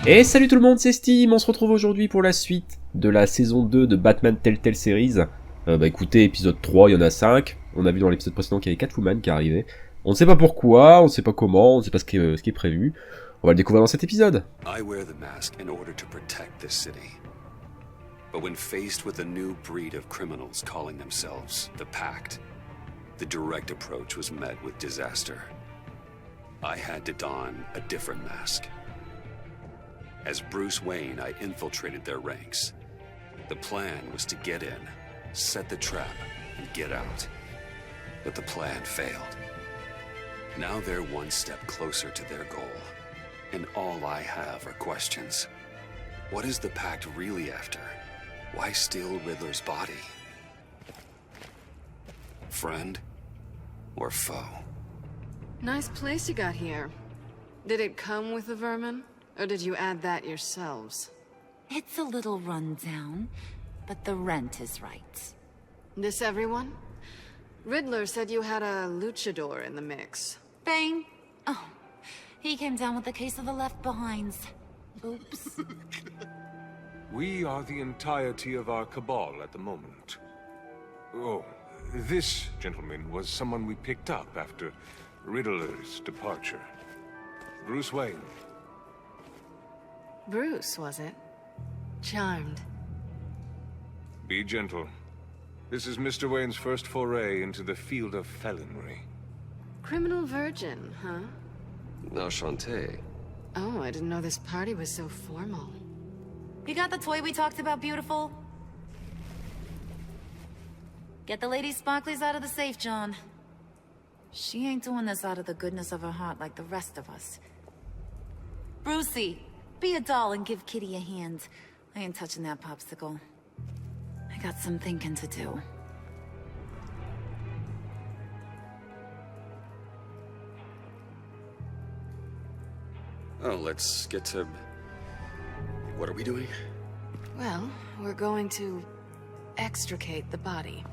Et salut tout le monde, c'est StiM, on se retrouve aujourd'hui pour la suite de la saison 2 de Batman Telltale Series. Écoutez, épisode 3, il y en a 5. On a vu dans l'épisode précédent qu'il y avait Catwoman qui arrivait. On ne sait pas pourquoi, on ne sait pas comment, on ne sait pas ce qui est prévu. On va le découvrir dans cet épisode. I wear the mask in order to protect this city. But when faced with a new breed of criminals calling themselves the Pact, the direct approach was met with disaster. I had to don a different mask. As Bruce Wayne, I infiltrated their ranks. The plan was to get in, set the trap, and get out. But the plan failed. Now they're one step closer to their goal. And all I have are questions. What is the Pact really after? Why steal Riddler's body? Friend or foe? Nice place you got here. Did it come with the vermin? Or did you add that yourselves? It's a little run down, but the rent is right. This everyone? Riddler said you had a luchador in the mix. Bane? Oh, he came down with a case of the left-behinds. Oops. We are the entirety of our cabal at the moment. Oh, this gentleman was someone we picked up after Riddler's departure. Bruce Wayne. Bruce, was it? Charmed. Be gentle. This is Mr. Wayne's first foray into the field of felonry. Criminal virgin, huh? Enchanté. Oh, I didn't know this party was so formal. You got the toy we talked about, beautiful? Get the lady sparklies out of the safe, John. She ain't doing this out of the goodness of her heart like the rest of us. Brucey, be a doll and give Kitty a hand. I ain't touching that popsicle. I got some thinking to do. Oh, let's get to... What are we doing? Well, we're going to extricate the body.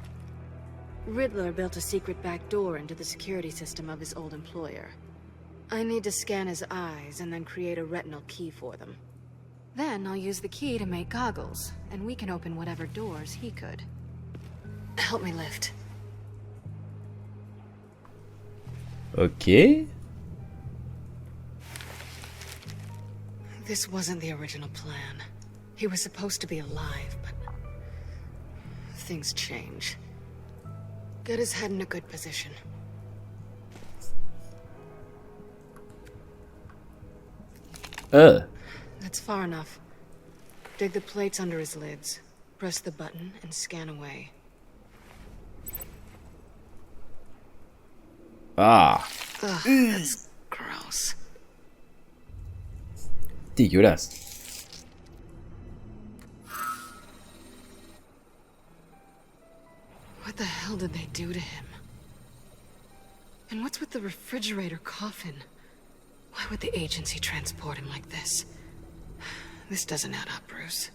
Riddler built a secret back door into the security system of his old employer. I need to scan his eyes and then create a retinal key for them. Then I'll use the key to make goggles, and we can open whatever doors he could. Help me lift. Ok. This wasn't the original plan. He was supposed to be alive, but things change. Get his head in a good position. That's far enough. Dig the plates under his lids. Press the button and scan away. Ah. Ugh, that's gross. Dégueulasse. What the hell did they do to him? And what's with the refrigerator coffin? Why would the agency transport him like this? This doesn't add up, Bruce.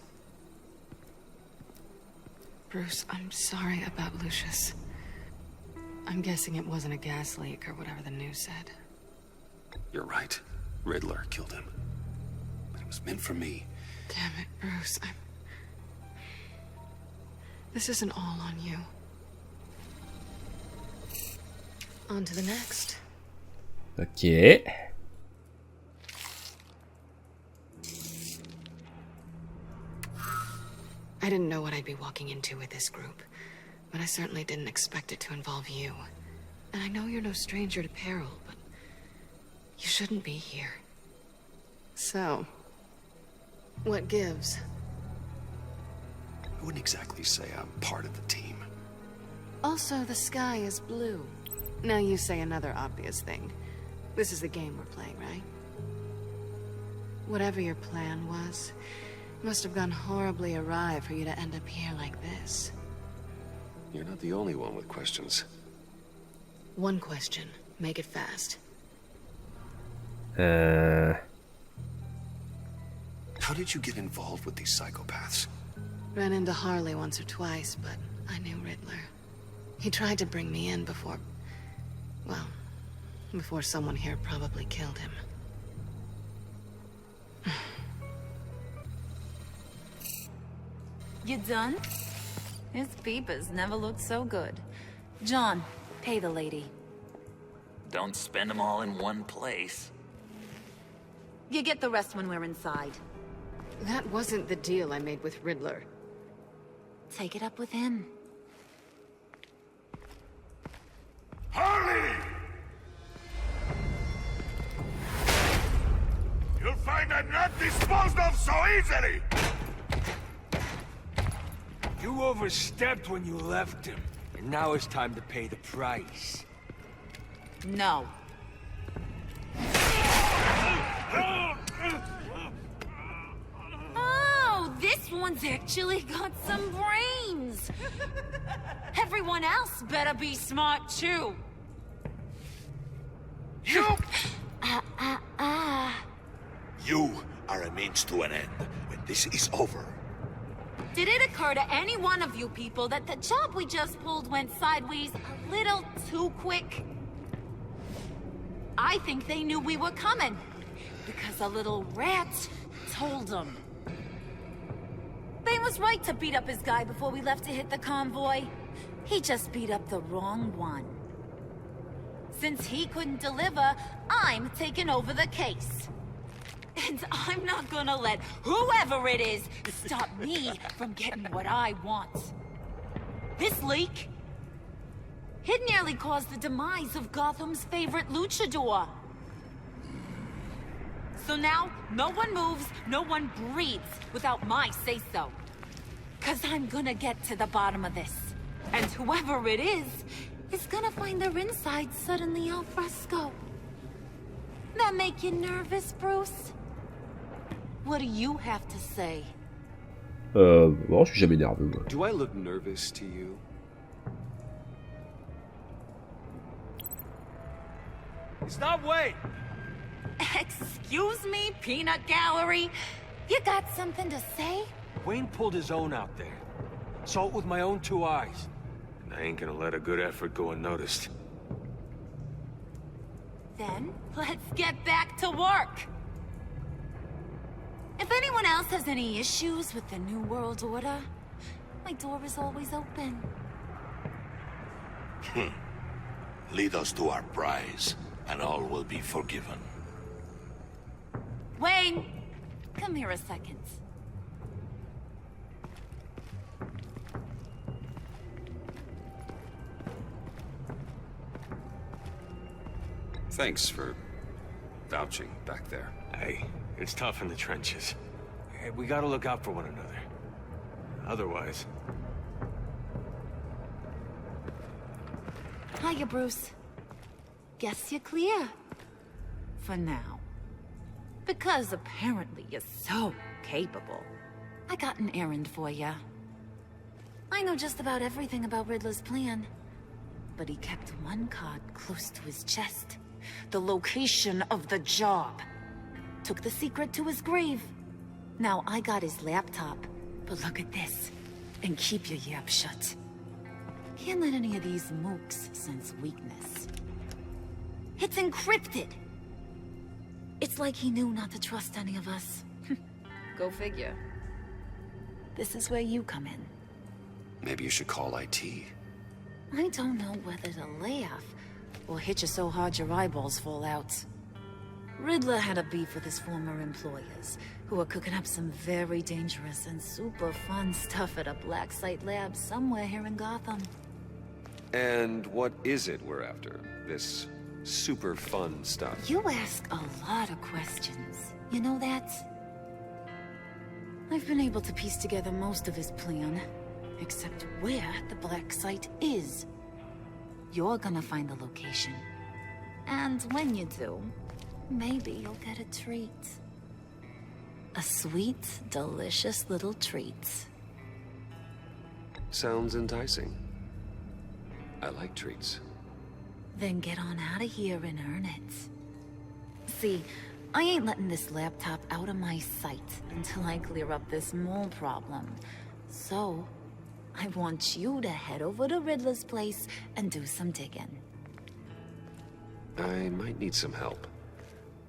Bruce, I'm sorry about Lucius. I'm guessing it wasn't a gas leak or whatever the news said. You're right. Riddler killed him. But it was meant for me. Damn it, Bruce. This isn't all on you. On to the next. Ok. I didn't know what I'd be walking into with this group, but I certainly didn't expect it to involve you. And I know you're no stranger to peril, but you shouldn't be here. So, what gives? I wouldn't exactly say I'm part of the team. Also, the sky is blue. Now you say another obvious thing. This is the game we're playing, right? Whatever your plan was, it must have gone horribly awry for you to end up here like this. You're not the only one with questions. One question. Make it fast. How did you get involved with these psychopaths? Ran into Harley once or twice, but I knew Riddler. He tried to bring me in before... well, before someone here probably killed him. You done? His peepers never looked so good. John, pay the lady. Don't spend them all in one place. You get the rest when we're inside. That wasn't the deal I made with Riddler. Take it up with him. Harley! You'll find I'm not disposed of so easily! You overstepped when you left him, and now it's time to pay the price. No. Oh, this one's actually got some brains. Everyone else better be smart too. You! You are a means to an end. When this is over, Did it occur to any one of you people that the job we just pulled went sideways a little too quick? I think they knew we were coming, because a little rat told them. Bane was right to beat up his guy before we left to hit the convoy. He just beat up the wrong one. Since he couldn't deliver, I'm taking over the case. And I'm not gonna let whoever it is stop me from getting what I want. This leak, it nearly caused the demise of Gotham's favorite luchador. So now, no one moves, no one breathes without my say-so. 'Cause I'm gonna get to the bottom of this. And whoever it is gonna find their inside suddenly al fresco. That make you nervous, Bruce? What do you have to say? Bon, je suis jamais nerveux, moi. Do I look nervous to you? Stop, wait! Excuse me, peanut gallery? You got something to say? Wayne pulled his own out there. Saw it with my own 2 eyes. And I ain't gonna let a good effort go unnoticed. Then, let's get back to work. If anyone else has any issues with the New World Order, my door is always open. lead us to our prize, and all will be forgiven. Wayne, come here a second. Thanks for vouching back there. Hey, it's tough in the trenches. Hey, we gotta look out for one another. Otherwise, Hiya, Bruce. Guess you're clear. For now. Because apparently you're so capable. I got an errand for you. I know just about everything about Riddler's plan. But he kept one card close to his chest. The location of the job. Took the secret to his grave. Now I got his laptop. But look at this. And keep your yap shut. Can't let any of these mooks sense weakness. It's encrypted! It's like he knew not to trust any of us. Go figure. This is where you come in. Maybe you should call IT. I don't know whether to laugh or hit you so hard your eyeballs fall out. Riddler had a beef with his former employers, who were cooking up some very dangerous and super fun stuff at a black site lab somewhere here in Gotham. And what is it we're after? This super fun stuff? You ask a lot of questions. You know that? I've been able to piece together most of his plan, except where the black site is. You're gonna find the location. And when you do, maybe you'll get a treat. A sweet, delicious little treat. Sounds enticing. I like treats. Then get on out of here and earn it. See, I ain't letting this laptop out of my sight until I clear up this mole problem. So, I want you to head over to Riddler's place and do some digging. I might need some help.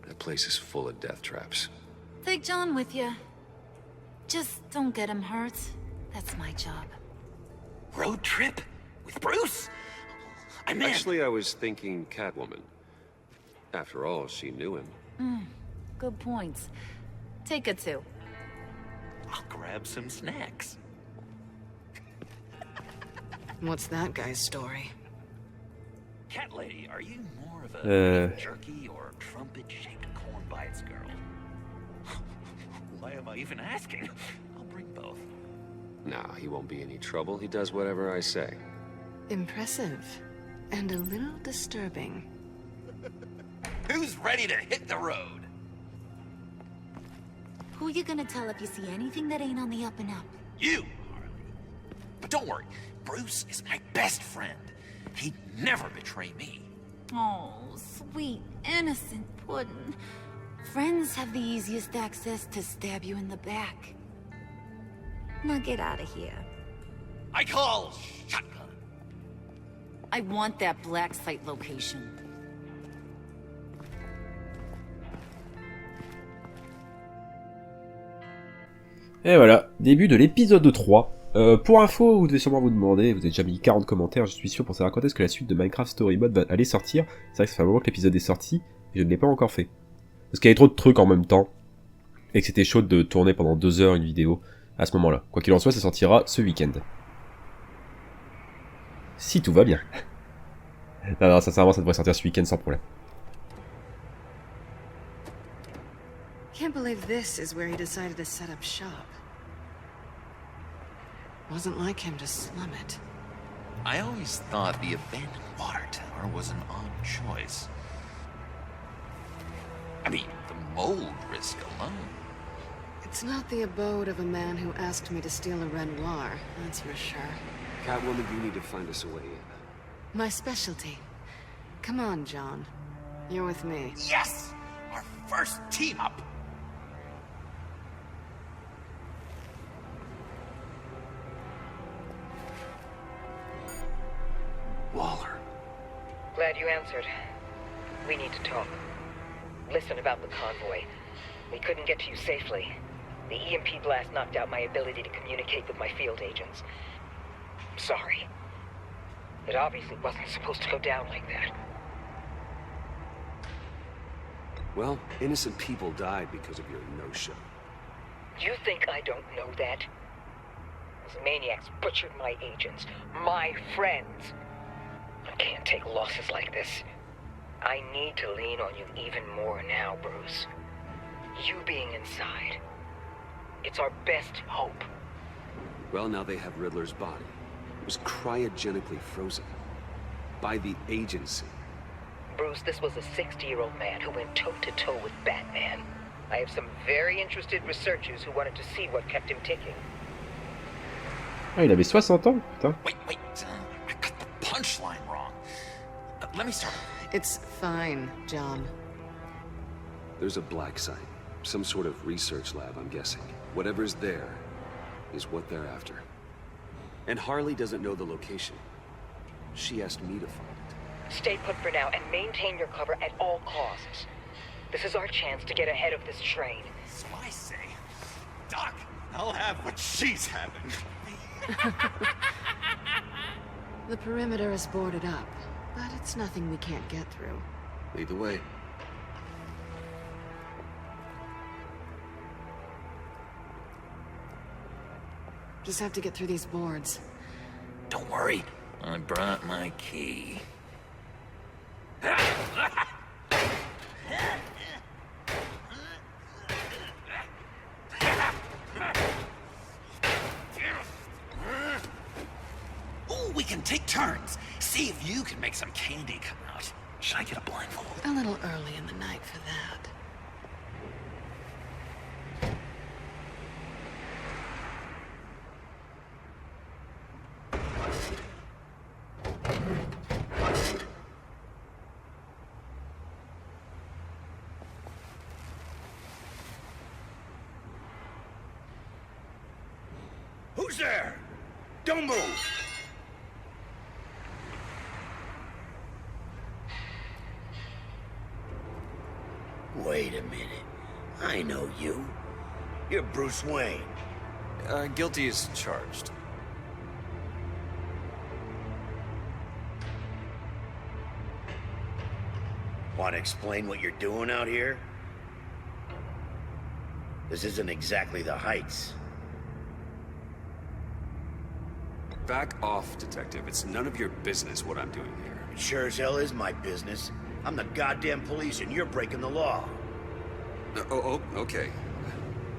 That place is full of death traps. Take John with you. Just don't get him hurt. That's my job. Road trip? With Bruce? I meant... Actually, I was thinking Catwoman. After all, she knew him. Good points. Take it too. I'll grab some snacks. What's that guy's story? Cat lady, are you more of a beef jerky or trumpet-shaped corn bites girl? Why am I even asking? I'll bring both. Nah, he won't be any trouble. He does whatever I say. Impressive. And a little disturbing. Who's ready to hit the road? Who you gonna tell if you see anything that ain't on the up and up? You, Harley. But don't worry, Bruce is my best friend. He'd never betray me. Oh, sweet, innocent puddin'. Friends have the easiest access to stab you in the back. Now get out of here. I call shotgun. I want that black site location. Et voilà, début de l'épisode 3. Pour info, vous devez sûrement vous demander, vous avez déjà mis 40 commentaires, je suis sûr, pour savoir quand est-ce que la suite de Minecraft Story Mode va aller sortir. C'est vrai que ça fait un moment que l'épisode est sorti, et je ne l'ai pas encore fait. Parce qu'il y avait trop de trucs en même temps, et que c'était chaud de tourner pendant 2 heures une vidéo à ce moment-là. Quoi qu'il en soit, ça sortira ce week-end. Si tout va bien. Non, sincèrement, ça devrait sortir ce week-end sans problème. Can't believe this is where he decided to set up shop. Wasn't like him to slum it. I always thought the abandoned water tower was an odd choice. I mean, the mold risk alone. It's not the abode of a man who asked me to steal a Renoir, that's for sure. Catwoman, you need to find us a way in. My specialty. Come on, John. You're with me. Yes! Our first team up! Waller. Glad you answered. We need to talk. Listen about the convoy. We couldn't get to you safely. The EMP blast knocked out my ability to communicate with my field agents. I'm sorry. It obviously wasn't supposed to go down like that. Well, innocent people died because of your no-show. You think I don't know that? Those maniacs butchered my agents, my friends. I can't take losses like this. I need to lean on you even more now, Bruce. You being inside. It's our best hope. Well, now they have Riddler's body. It was cryogenically frozen. By the agency. Bruce, this was a 60-year-old man who went toe-to-toe with Batman. I have some very interested researchers who wanted to see what kept him ticking. Ah, il avait 60 ans, putain. Wait, I got the punchline wrong. Let me start. It's fine, John. There's a black site. Some sort of research lab, I'm guessing. Whatever's there is what they're after. And Harley doesn't know the location. She asked me to find it. Stay put for now and maintain your cover at all costs. This is our chance to get ahead of this train. So I say, Doc, I'll have what she's having. The perimeter is boarded up, but it's nothing we can't get through. Lead the way. Just have to get through these boards. Don't worry, I brought my key. Ooh, we can take turns. See if you can make some candy come out. Should I get a blindfold? A little early in the night for that. Who's there? Don't move! Wait a minute. I know you. You're Bruce Wayne. Guilty as charged. Want to explain what you're doing out here? This isn't exactly the Heights. Back off, Detective. It's none of your business what I'm doing here. It sure as hell is my business. I'm the goddamn police and you're breaking the law. Okay.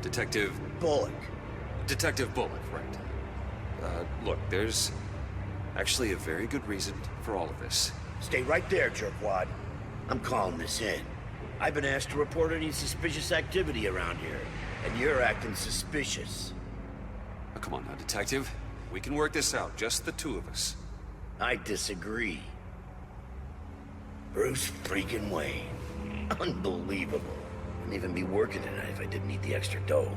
Detective... Bullock. Detective Bullock, right. Look, there's actually a very good reason for all of this. Stay right there, jerkwad. I'm calling this in. I've been asked to report any suspicious activity around here, and you're acting suspicious. Oh, come on now, Detective. We can work this out, just the two of us. I disagree. Bruce freaking Wayne. Unbelievable. Wouldn't even be working tonight if I didn't need the extra dough.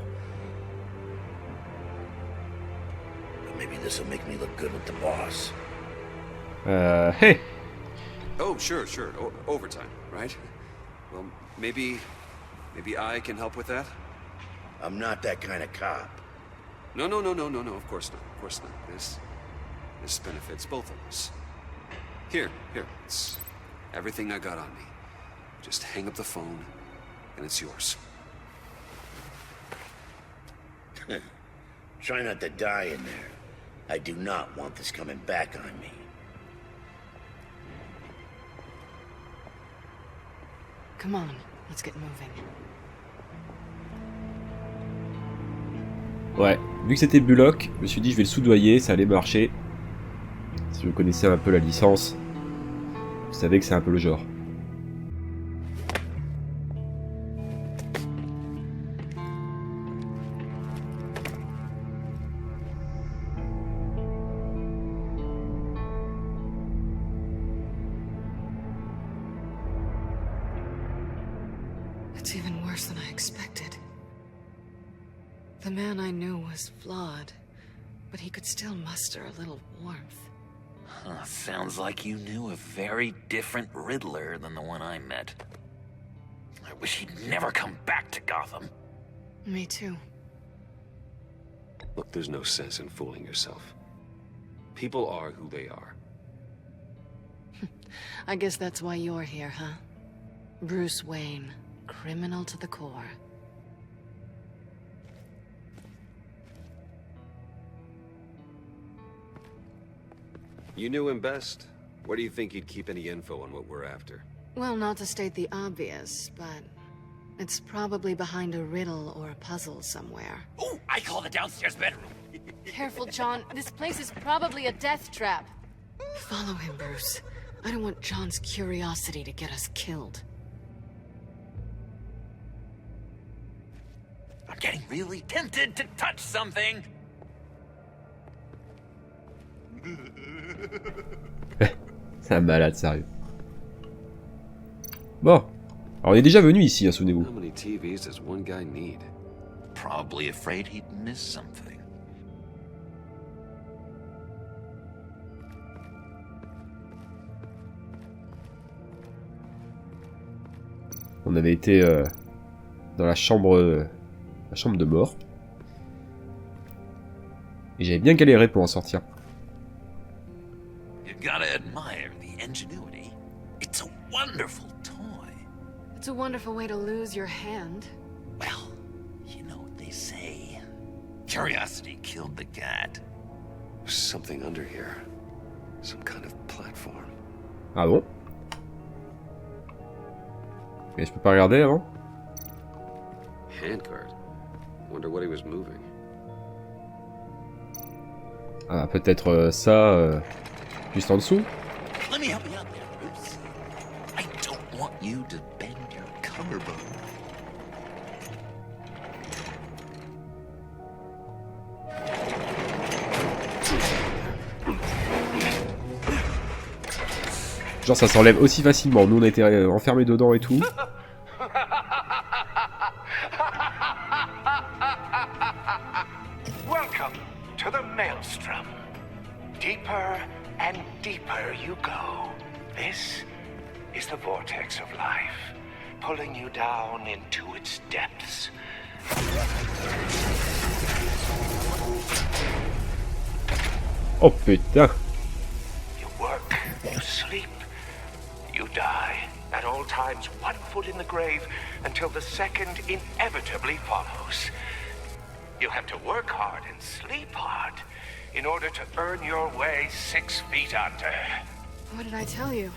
But maybe this'll make me look good with the boss. Hey. Oh, sure. Overtime, right? Well, maybe I can help with that? I'm not that kind of cop. No, of course not. This benefits both of us. Here, it's everything I got on me. Just hang up the phone, and it's yours. Try not to die in there. I do not want this coming back on me. Come on, let's get moving. Ouais, vu que c'était Bullock, je me suis dit je vais le soudoyer, ça allait marcher. Si vous connaissez un peu la licence, vous savez que c'est un peu le genre. It's even worse than I expected. The man I knew was flawed, but he could still muster a little warmth. Sounds like you knew a very different Riddler than the one I met. I wish he'd never come back to Gotham. Me too. Look, there's no sense in fooling yourself. People are who they are. I guess that's why you're here, huh? Bruce Wayne, criminal to the core. You knew him best. Where do you think he'd keep any info on what we're after? Well, not to state the obvious, but it's probably behind a riddle or a puzzle somewhere. Oh, I call the downstairs bedroom. Careful, John. This place is probably a death trap. Follow him, Bruce. I don't want John's curiosity to get us killed. I'm getting really tempted to touch something. C'est un malade, sérieux. Bon. Alors on est déjà venu ici, hein, souvenez-vous. How many TVs does one guy need? Probably afraid he'd miss something. On avait été dans la chambre de mort. Et j'avais bien galéré pour en sortir. You gotta admire the ingenuity. It's a wonderful toy. It's a wonderful way to lose your hand. Well, you know what they say. Curiosity killed the cat. There's something under here. Some kind of platform. Ah bon? Mais je peux pas regarder avant? Handcart. Wonder what he was moving. Ah, peut-être ça, juste en dessous? Let me help you out there, Bruce. I don't want you to bend your collarbone. Genre ça s'enlève aussi facilement. Nous on a été enfermés dedans et tout. Welcome to the Maelstrom. Deeper and deeper you go. This is the vortex of life, pulling you down into its depths. Oh putain. You work, you sleep, you die. At all times, one foot in the grave until the second inevitably follows. You have to work hard and sleep hard in order to earn your way 6 feet under. What did I tell you?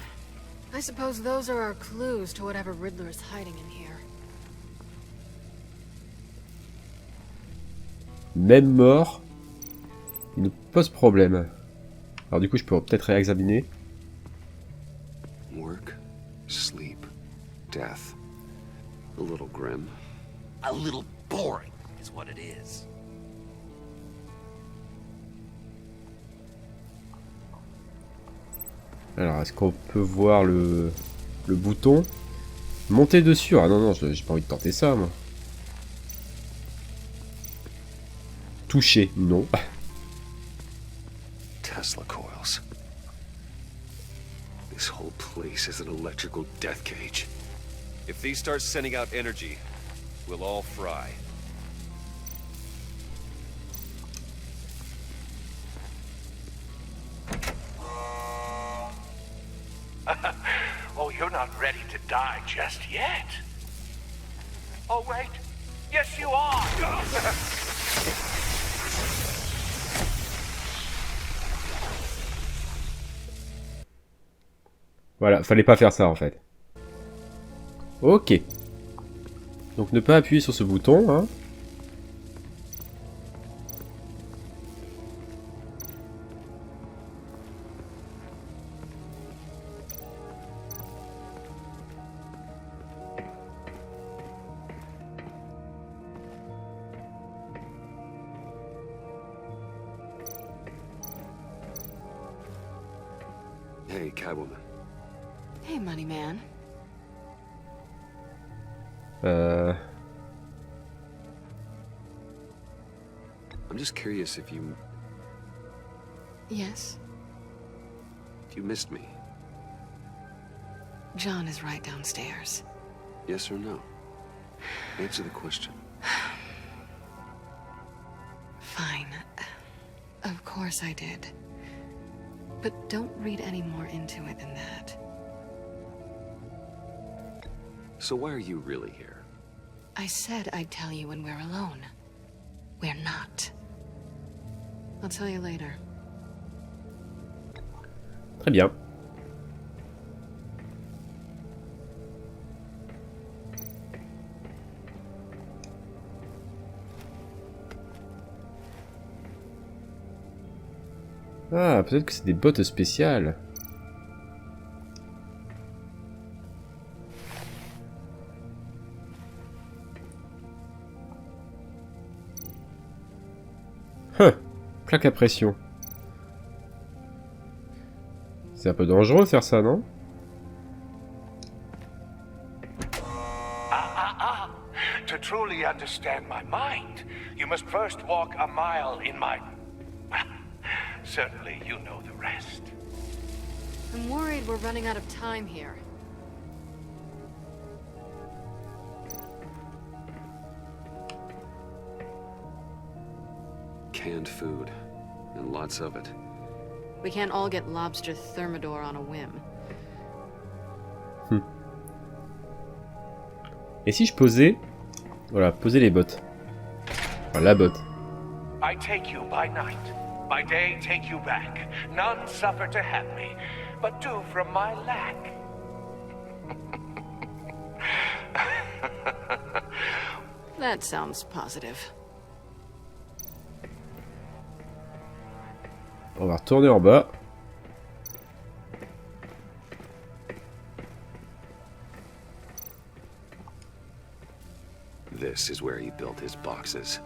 I suppose those are our clues to whatever Riddler is hiding in here. Même mort, il nous pose problème. Alors du coup, je peux peut-être réexaminer. Work, sleep, death. A little grim. A little boring is what it is. Alors, est-ce qu'on peut voir le bouton? Monter dessus? Ah non, non, j'ai pas envie de tenter ça, moi. Toucher, non. Tesla coils. This whole place is an electrical death cage. If these start sending out energy, we'll all fry. Oh, you're not ready to die just yet. Oh, wait. Yes, you are. Voilà, fallait pas faire ça en fait. Ok. Donc ne pas appuyer sur ce bouton, hein. Hey, Catwoman. Hey, money man. I'm just curious if you Yes? missed me. John is right downstairs. Yes or no? Answer the question. Fine. Of course I did. But don't read any more into it than that. So why are you really here? I said I'd tell you when we're alone. We're not. I'll tell you later. Très bien. Ah, peut-être que c'est des bottes spéciales. Plaque à pression. C'est un peu dangereux de faire ça, non? To truly understand my mind, you must first walk a mile in my... Certainly, you know the rest. I'm worried we're running out of time here. Canned food. And lots of it. We can't all get lobster thermidor on a whim. Et si je posais... Voilà, poser les bottes. Enfin, la botte. I take you by night. By day, take you back. None suffer to have me, but do from my lack. That sounds positive. On va retourner en bas. This is where he built his boxes.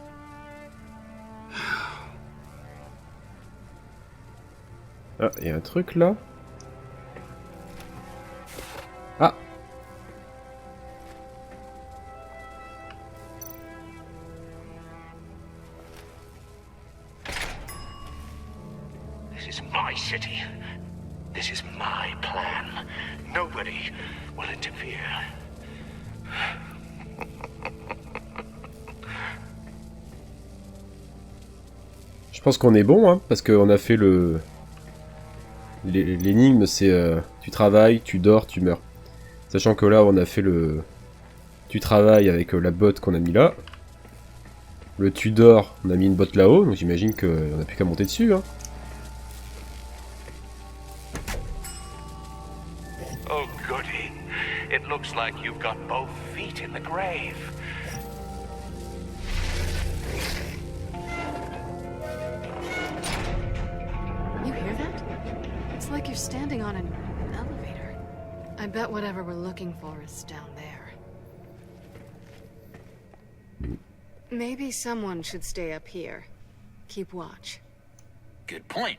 Ah, il y a un truc là. Ah. This is my city. This is my plan. Nobody will interfere. Je Je pense qu'on est bon, hein, parce qu'on a fait le... L'énigme, c'est tu travailles, tu dors, tu meurs. Sachant que là, on a fait le... Tu travailles avec la botte qu'on a mis là. Le tu dors, on a mis une botte là-haut, donc j'imagine qu'on n'a plus qu'à monter dessus. Hein. Oh, goody. It looks like you've got both feet in the grave. You hear that? It's like you're standing on an elevator. I bet whatever we're looking for is down there. Maybe someone should stay up here. Keep watch. Good point.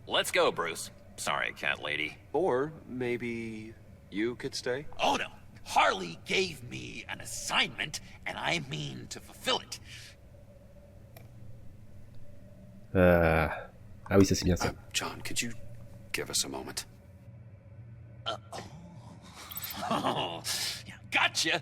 Let's go, Bruce. Sorry, cat lady. Or maybe you could stay? Oh no, Harley gave me an assignment, and I mean to fulfill it. Ah oui, ça c'est bien ça. John, could you give us a moment? Oh, yeah, gotcha.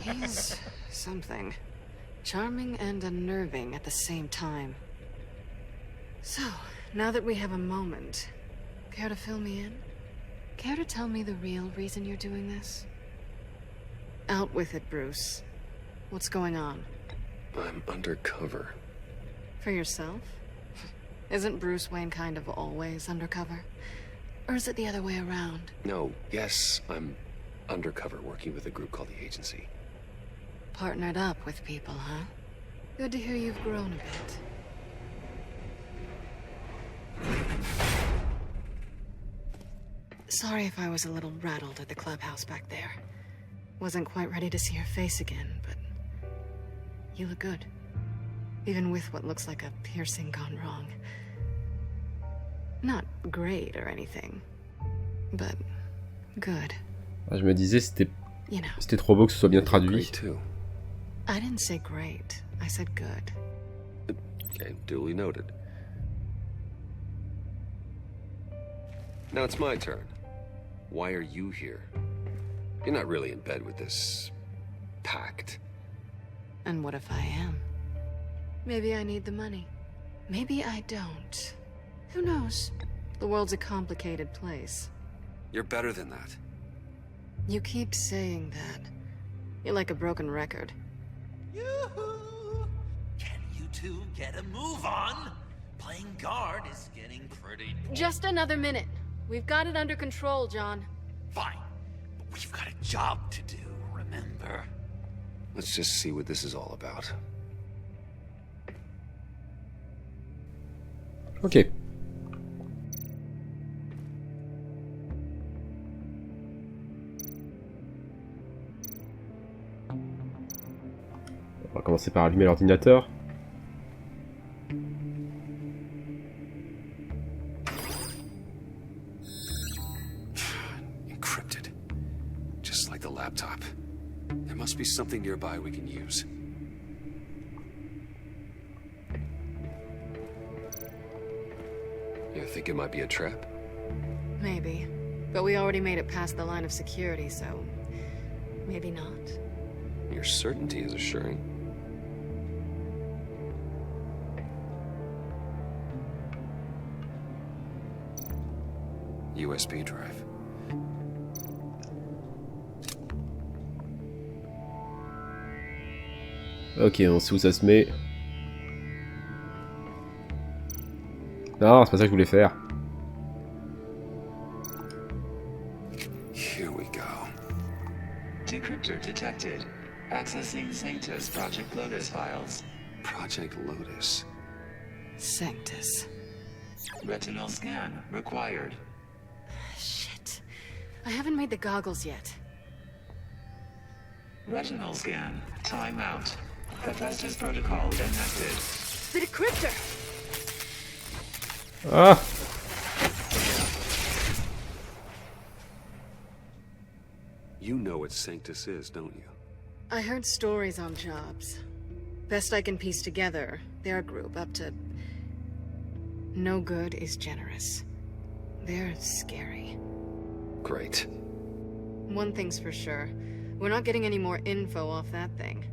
He's something. Charming and unnerving at the same time. So, now that we have a moment, care to fill me in? Care to tell me the real reason you're doing this? Out with it, Bruce. What's going on? I'm undercover. For yourself? Isn't Bruce Wayne kind of always undercover? Or is it the other way around? No, yes, I'm undercover working with a group called the Agency. Partnered up with people, huh? Good to hear you've grown a bit. Sorry if I was a little rattled at the clubhouse back there. Wasn't quite ready to see your face again, but you look good. Even with what looks like a piercing gone wrong. Not great or anything, but good. Ah, je me disais, c'était You know, c'était trop beau que ce soit bien Great traduit. too. I didn't say great. I said good. Okay, duly noted. Now it's my turn. Why are you here? You're not really in bed with this pact. And what if I am? Maybe I need the money. Maybe I don't. Who knows? The world's a complicated place. You're better than that. You keep saying that. You're like a broken record. Yoo-hoo! Can you two get a move on? Playing guard is getting pretty... Just another minute. We've got it under control, John. Fine, but we've got a job to do, remember? Let's just see what this is all about. Ok. On va commencer par allumer l'ordinateur. Encrypted. Just like the laptop. There must be something nearby we can use. You think it might be a trap? Maybe. But we already made it past the line of security, so... maybe not. Your certainty is assuring. USB drive. Ok, on sait où ça se met. Non, c'est pas ça que je voulais faire. Here we go. Decryptor detected. Accessing Sanctus Project Lotus files. Project Lotus. Sanctus. Retinal scan required. Shit. I haven't made the goggles yet. Retinal scan. Timeout. Hephaestus protocol enacted. The decryptor! Ah! You know what Sanctus is, don't you? I heard stories on jobs. Best I can piece together, they're a group up to... No good is generous. They're scary. Great. One thing's for sure. We're not getting any more info off that thing.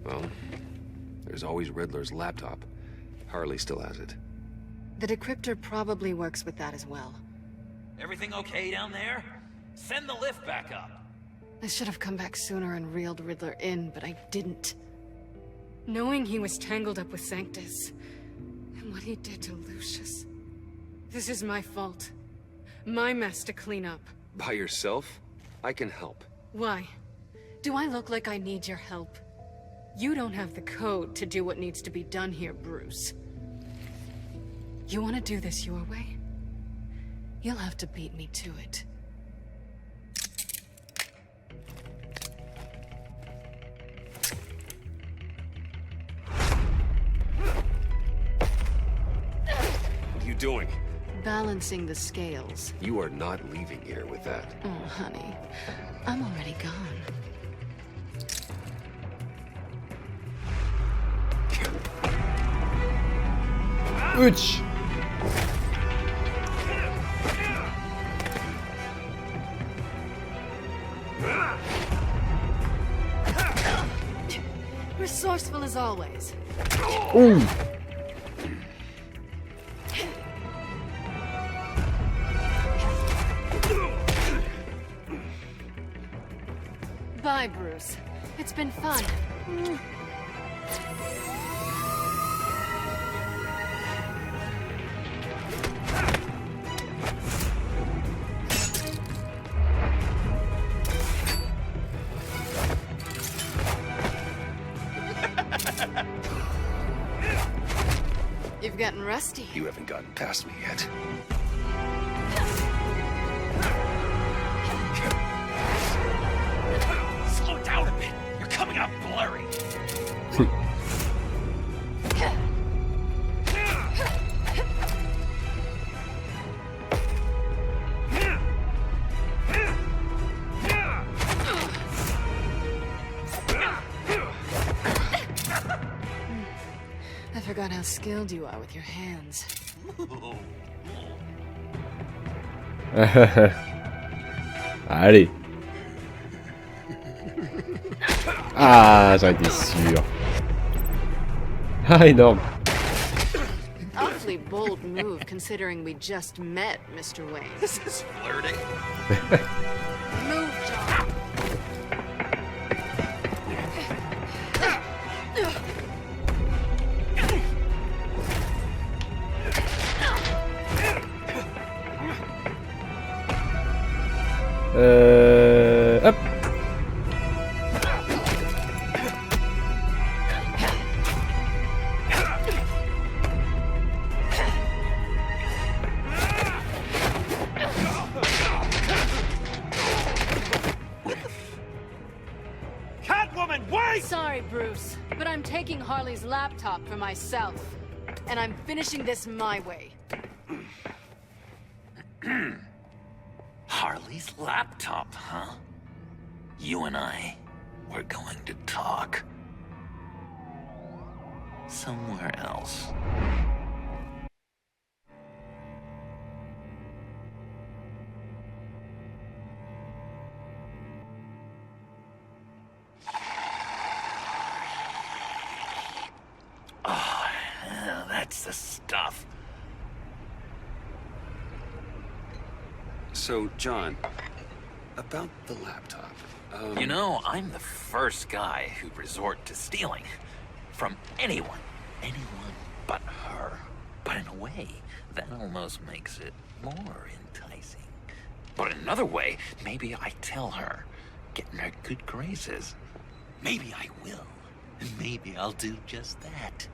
Well, there's always Riddler's laptop. Harley still has it. The decryptor probably works with that as well. Everything okay down there? Send the lift back up. I should have come back sooner and reeled Riddler in, but I didn't. Knowing he was tangled up with Sanctus, and what he did to Lucius. This is my fault. My mess to clean up. By yourself? I can help. Why? Do I look like I need your help? You don't have the code to do what needs to be done here, Bruce. You want to do this your way? You'll have to beat me to it. What are you doing? Balancing the scales. You are not leaving here with that. Oh, honey. I'm already gone. Ouch! Resourceful as always. Ooh! Bye, Bruce. It's been fun. You've gotten rusty. You haven't gotten past me yet. Slow down a bit. You're coming out blurry. I forgot how skilled you are with your hands. Allez. Ah, j'en étais sûr. Ah, énorme. Awfully bold move considering we just met, Mr. Wayne. This is flirting. Move, John. Hop. Catwoman, wait! Sorry, Bruce, but I'm taking Harley's laptop for myself. And I'm finishing this my way. Harley's laptop, huh? You and I, we're going to talk. Somewhere else. Oh, yeah, that's the stuff. So, John, about the laptop. You know, I'm the first guy who'd resort to stealing. From anyone. Anyone but her. But in a way, that almost makes it more enticing. But in another way, maybe I tell her, get in her good graces. Maybe I will. And maybe I'll do just that.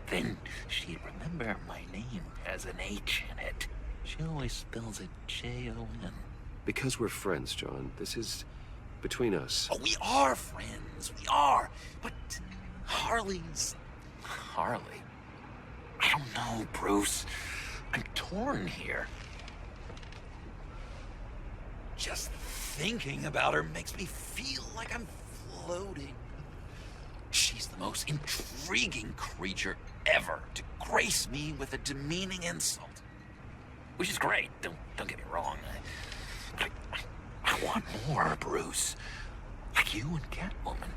Then she'd remember my name has an H in it. She always spells it J-O-N. Because we're friends, John. This is between us. Oh, we are friends. We are. But Harley's... Harley? I don't know, Bruce. I'm torn here. Just thinking about her makes me feel like I'm floating. She's the most intriguing creature ever to grace me with a demeaning insult. Which is great, don't get me wrong. I want more, Bruce. Like you and Catwoman.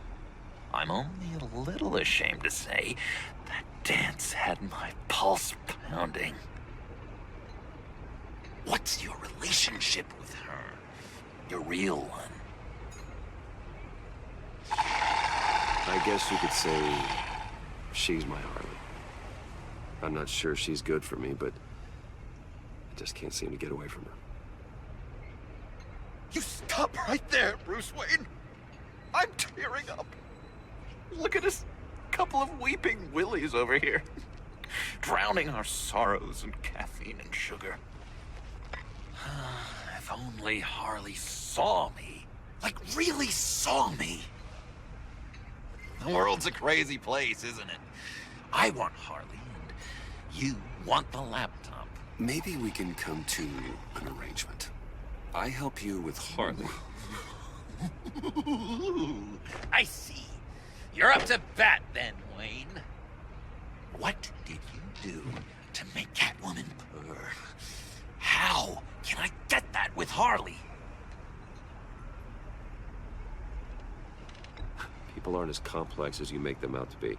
I'm only a little ashamed to say that dance had my pulse pounding. What's your relationship with her? Your real one? I guess you could say she's my Harley. I'm not sure she's good for me, but I just can't seem to get away from her. You stop right there, Bruce Wayne. I'm tearing up. Look at us, couple of weeping willies over here, drowning our sorrows in caffeine and sugar. If only Harley saw me. Like, really saw me. The world's a crazy place, isn't it? I want Harley, and you want the laptop. Maybe we can come to an arrangement. I help you with Harley. I see. You're up to bat then, Wayne. What did you do to make Catwoman purr? How can I get that with Harley? People aren't as complex as you make them out to be.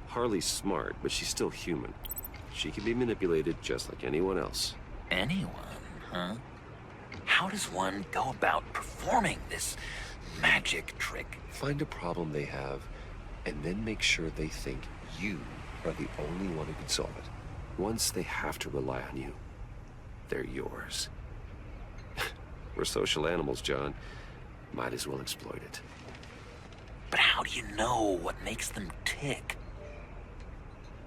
Harley's smart, but she's still human. She can be manipulated just like anyone else. Anyone, huh? How does one go about performing this magic trick? Find a problem they have, and then make sure they think you are the only one who can solve it. Once they have to rely on you, they're yours. We're social animals, John. Might as well exploit it. But how do you know what makes them tick?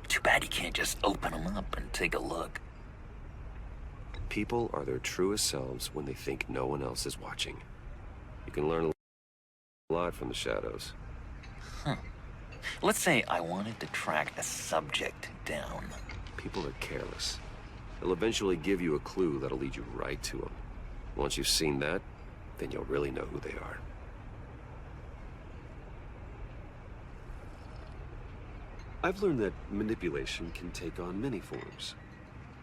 Too bad you can't just open them up and take a look. People are their truest selves when they think no one else is watching. You can learn a lot from the shadows. Huh. Let's say I wanted to track a subject down. People are careless. They'll eventually give you a clue that'll lead you right to them. Once you've seen that, then you'll really know who they are. I've learned that manipulation can take on many forms.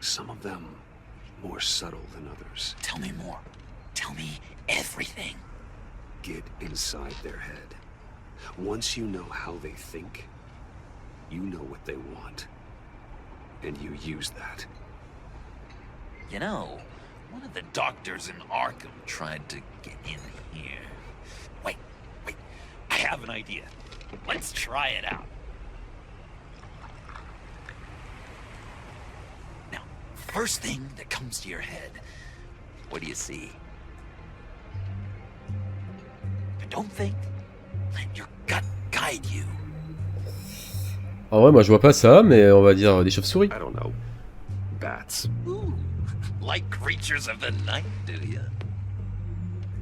Some of them more subtle than others. Tell me more. Tell me everything. Get inside their head. Once you know how they think, you know what they want. And you use that. You know, one of the doctors in Arkham tried to get in here. Wait. I have an idea. Let's try it out. Now, first thing that comes to your head, what do you see? But don't think. Let your gut guide you. En vrai, moi je vois pas ça, mais on va dire des chauves-souris. I don't know. Bats. Ooh, like creatures of the night, do you?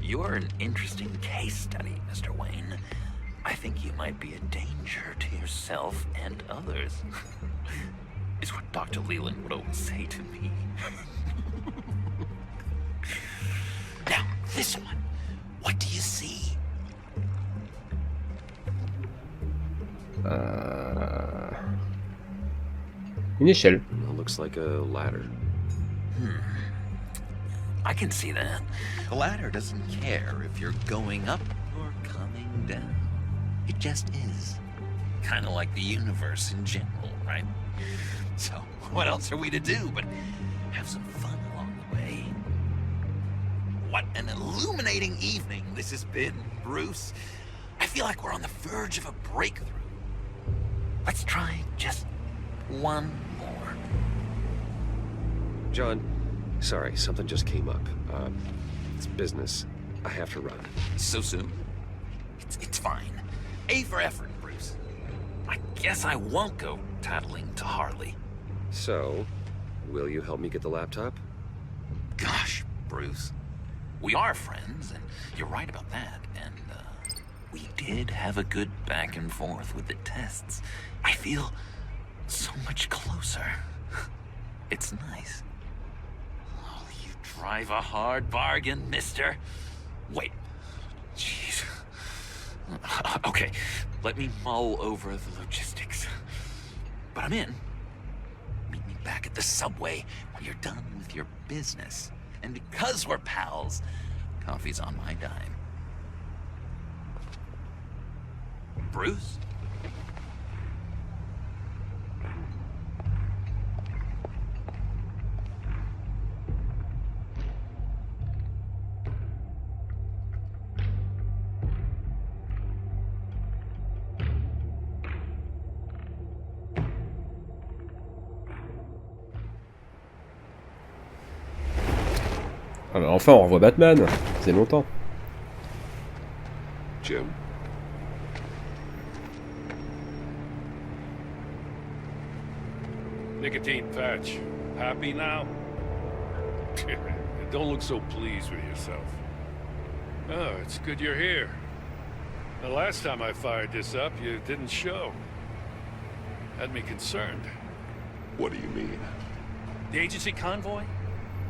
You're an interesting case study, Mr. Wayne. I think you might be a danger to yourself and others. Is what Dr. Leland would always say to me. Now, this one. What do you see? Une échelle. It looks like a ladder. I can see that. The ladder doesn't care if you're going up or coming down. It just is. Kind of like the universe in general, right? So, what else are we to do but have some fun along the way? What an illuminating evening this has been, Bruce. I feel like we're on the verge of a breakthrough. Let's try just one more. John, sorry, something just came up. It's business. I have to run. So soon? It's fine. A for effort, Bruce. I guess I won't go tattling to Harley. So, will you help me get the laptop? Gosh, Bruce. We are friends, and you're right about that. And, we did have a good back and forth with the tests. I feel so much closer. It's nice. Oh, you drive a hard bargain, mister. Wait. Jeez. Okay, let me mull over the logistics. But I'm in. the subway when you're done with your business. And because we're pals, coffee's on my dime. Bruce? Ah bah enfin on revoit Batman, c'est longtemps. Jim? Nicotine patch. Happy now? Don't look so pleased with yourself. Oh, it's good you're here. The last time I fired this up, you didn't show. Had me concerned. What do you mean? The agency convoy?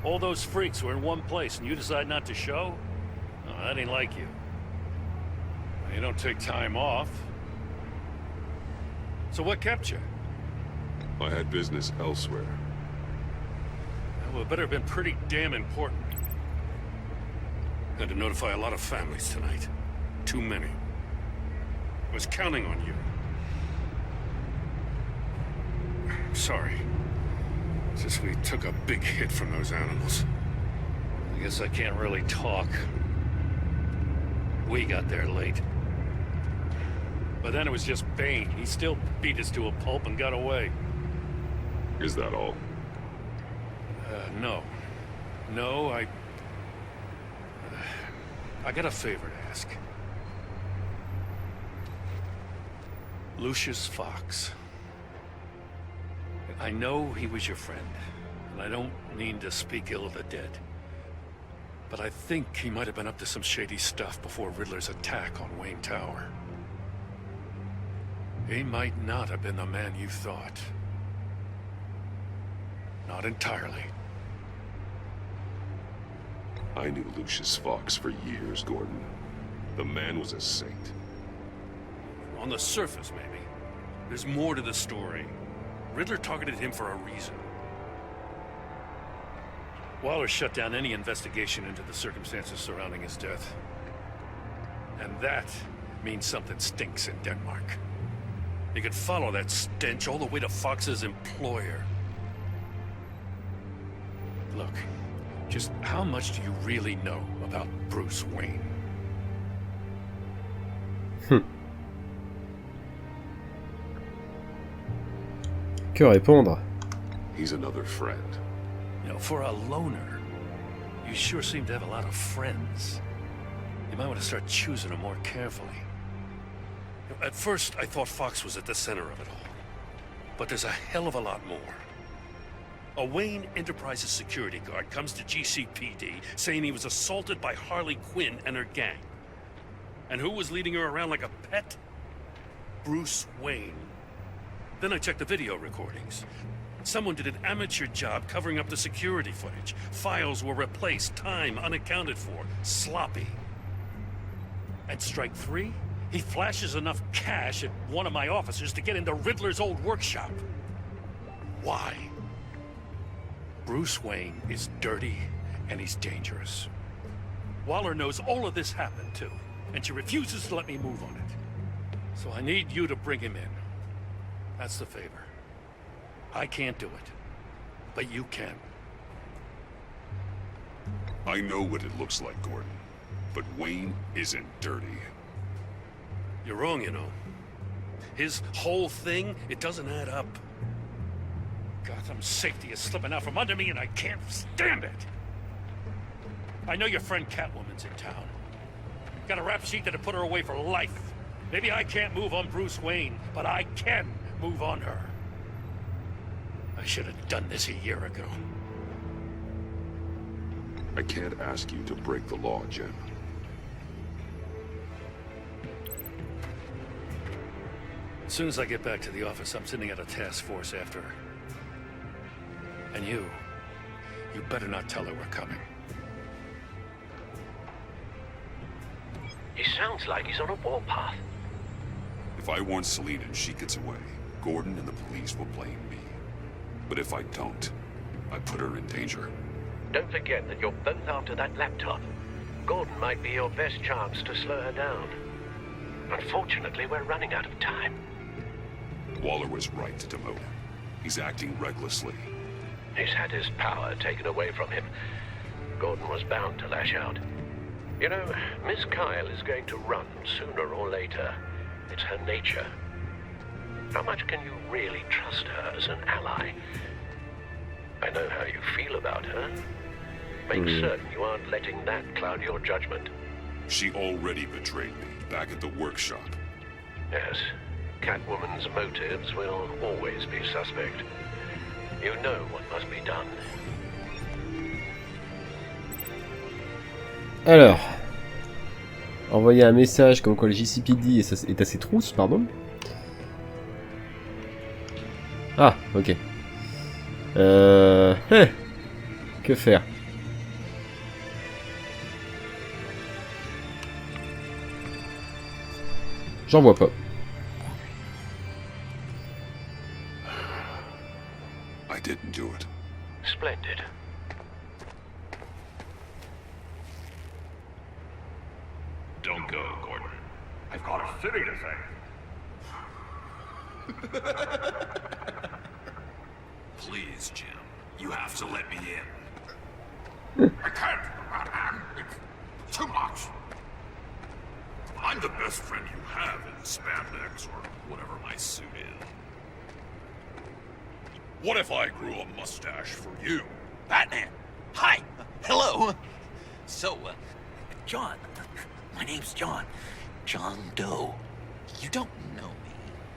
All those freaks were in one place and you decide not to show? Oh, that ain't like you. You don't take time off. So what kept you? I had business elsewhere. Well, it better have been pretty damn important. Had to notify a lot of families tonight. Too many. I was counting on you. Sorry. It's just we took a big hit from those animals. I guess I can't really talk. We got there late. But then it was just Bane. He still beat us to a pulp and got away. Is that all? No. No, I got a favor to ask. Lucius Fox. I know he was your friend, and I don't mean to speak ill of the dead. But I think he might have been up to some shady stuff before Riddler's attack on Wayne Tower. He might not have been the man you thought. Not entirely. I knew Lucius Fox for years, Gordon. The man was a saint. On the surface, maybe. There's more to the story. Riddler targeted him for a reason. Waller shut down any investigation into the circumstances surrounding his death. And that means something stinks in Denmark. You could follow that stench all the way to Fox's employer. Look, just how much do you really know about Bruce Wayne? Que répondre? He's another friend. You know, for a loner, you sure seem to have a lot of friends. You might want to start choosing them more carefully. You know, at first, I thought Fox was at the center of it all. But there's a hell of a lot more. A Wayne Enterprises security guard comes to GCPD saying he was assaulted by Harley Quinn and her gang. And who was leading her around like a pet? Bruce Wayne. Then I checked the video recordings. Someone did an amateur job covering up the security footage. Files were replaced, time unaccounted for, sloppy. At strike 3, he flashes enough cash at one of my officers to get into Riddler's old workshop. Why? Bruce Wayne is dirty and he's dangerous. Waller knows all of this happened too, and she refuses to let me move on it. So I need you to bring him in. That's the favor. I can't do it, but you can. I know what it looks like, Gordon, but Wayne isn't dirty. You're wrong, you know. His whole thing, it doesn't add up. Gotham safety is slipping out from under me and I can't stand it. I know your friend Catwoman's in town. Got a rap sheet that'd put her away for life. Maybe I can't move on Bruce Wayne, but I can move on her. I should have done this a year ago. I can't ask you to break the law, Jim. As soon as I get back to the office, I'm sending out a task force after her. And you better not tell her we're coming. He sounds like he's on a warpath. If I warn Selina and she gets away, Gordon and the police will blame me. But if I don't, I put her in danger. Don't forget that you're both after that laptop. Gordon might be your best chance to slow her down. Unfortunately, we're running out of time. Waller was right to demote him. He's acting recklessly. He's had his power taken away from him. Gordon was bound to lash out. You know, Miss Kyle is going to run sooner or later. It's her nature. How much can you really trust her as an ally? I know how you feel about her. Make certain you aren't letting that cloud your judgment. She already betrayed me back at the workshop. Yes, Catwoman's motives will always be suspect. You know what must be done. Alors, envoyer un message comme quoi le JCPD est à ses trousses, pardon. Ah, ok. Que faire? J'en vois pas. I didn't do it. Splendid. Don't go, Gordon. I've got a city to save. Please, Jim. You have to let me in. I can't. It's too much. I'm the best friend you have in spandex or whatever my suit is. What if I grew a mustache for you? Batman! Hi! Hello! So, John. My name's John. John Doe. You don't know me.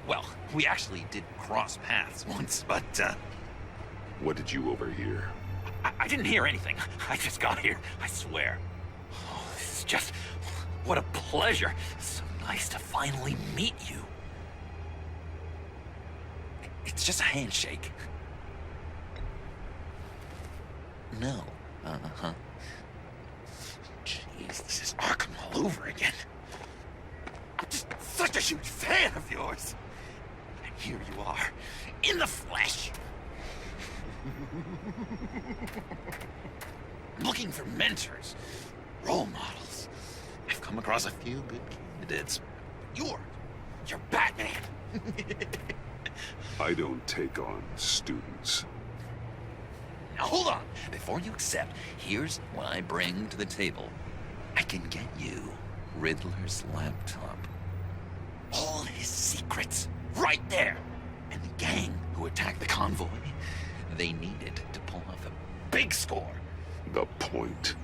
Well, we actually did cross paths once, but, What did you overhear? I didn't hear anything. I just got here, I swear. Oh, this is just... What a pleasure. So nice to finally meet you. It's just a handshake. No. Uh-huh. Jeez, this is Arkham all over again. I'm just such a huge fan of yours. And here you are, in the flesh. I'm looking for mentors, role models. I've come across a few good candidates. You're Batman. I don't take on students. Now hold on. Before you accept, here's what I bring to the table. I can get you Riddler's laptop. All his secrets, right there. And the gang who attacked the convoy, they needed to pull off a big score. The point.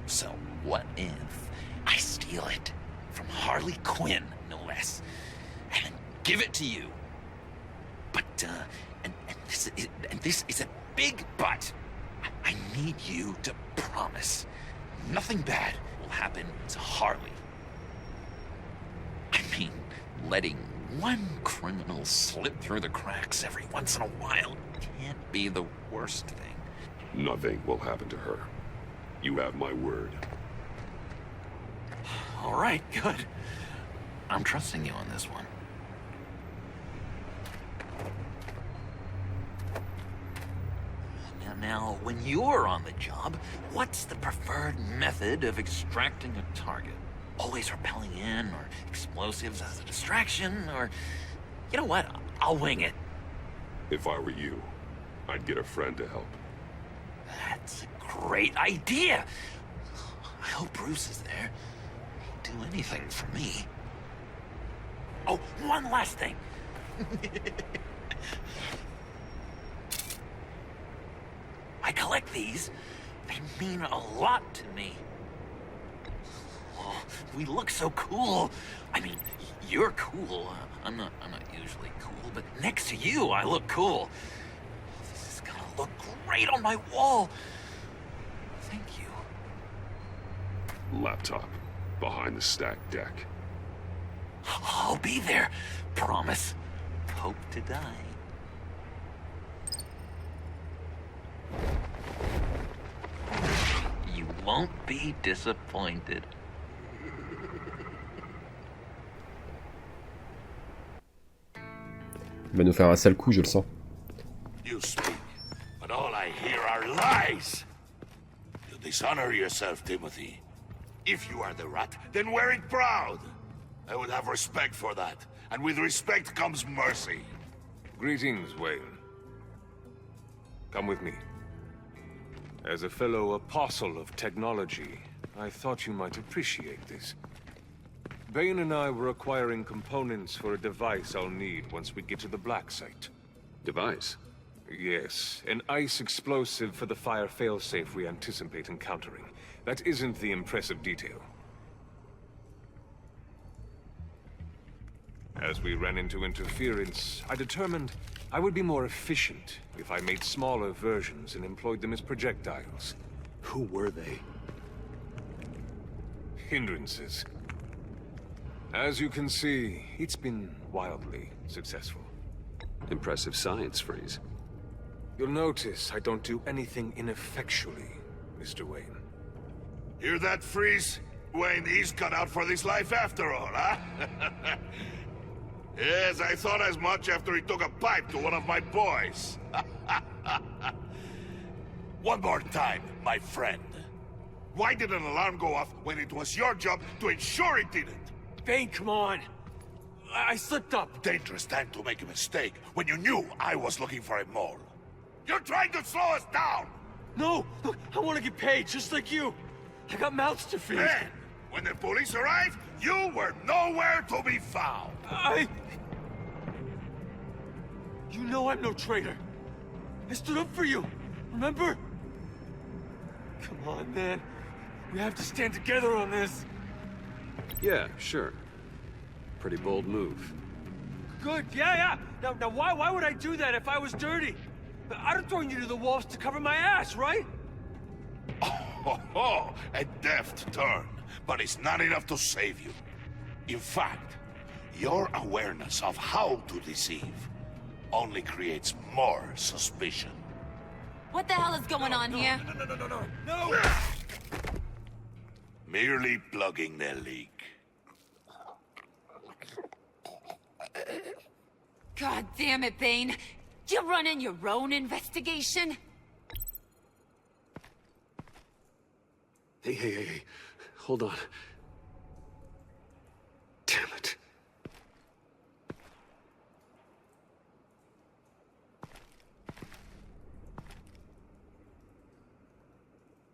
So what if I steal it from Harley Quinn, no less, and then give it to you? But, and this is a big but. I need you to promise nothing bad will happen to Harley. I mean, letting one criminal slip through the cracks every once in a while can't be the worst thing. Nothing will happen to her. You have my word. All right, good. I'm trusting you on this one. Now, when you're on the job, what's the preferred method of extracting a target? Always rappelling in, or explosives as a distraction, or... You know what? I'll wing it. If I were you, I'd get a friend to help. That's a great idea! I hope Bruce is there. He'd do anything for me. Oh, one last thing! I collect these. They mean a lot to me. Oh, we look so cool. I mean, you're cool. I'm not usually cool, but next to you, I look cool. This is gonna look great on my wall. Thank you. Laptop. Behind the stacked deck. I'll be there. Promise. Hope to die. You won't be disappointed. Il va nous faire un sale coup, je le sens. You speak Dishonor yourself, Timothy. If you are the rat, then wear it proud. I would have respect for that. And with respect comes mercy. Greetings, Wayne. Come with me. As a fellow apostle of technology, I thought you might appreciate this. Bane and I were acquiring components for a device I'll need once we get to the Black Site. Device? Yes, an ice explosive for the fire failsafe we anticipate encountering. That isn't the impressive detail. As we ran into interference, I determined I would be more efficient if I made smaller versions and employed them as projectiles. Who were they? Hindrances. As you can see, it's been wildly successful. Impressive science, Freeze. You'll notice I don't do anything ineffectually, Mr. Wayne. Hear that, Freeze? Wayne, he's cut out for this life after all, huh? Yes, I thought as much after he took a pipe to one of my boys. One more time, my friend. Why did an alarm go off when it was your job to ensure it didn't? Bane, come on. I slipped up. Dangerous time to make a mistake when you knew I was looking for a mole. You're trying to slow us down! No! Look, I want to get paid, just like you. I got mouths to feed. Then, when the police arrived, you were nowhere to be found. You know I'm no traitor. I stood up for you, remember? Come on, man. We have to stand together on this. Yeah, sure. Pretty bold move. Good, yeah. Now why would I do that if I was dirty? I'd have thrown you to the wolves to cover my ass, right? Oh, a deft turn, but it's not enough to save you. In fact, your awareness of how to deceive only creates more suspicion. What the hell is going on here? No! Merely plugging the leak. God damn it, Bane. You running your own investigation? Hey. Hold on. Damn it.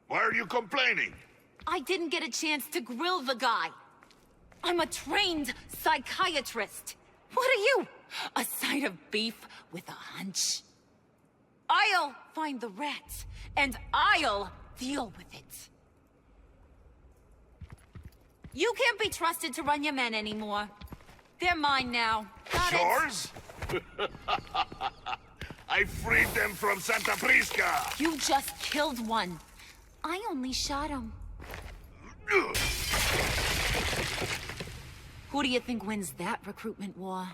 Why are you complaining? I didn't get a chance to grill the guy. I'm a trained psychiatrist. What are you? A side of beef with a hunch? I'll find the rat, and I'll deal with it. You can't be trusted to run your men anymore. They're mine now. Got it? Yours? I freed them from Santa Prisca! You just killed one. I only shot him. Who do you think wins that recruitment war?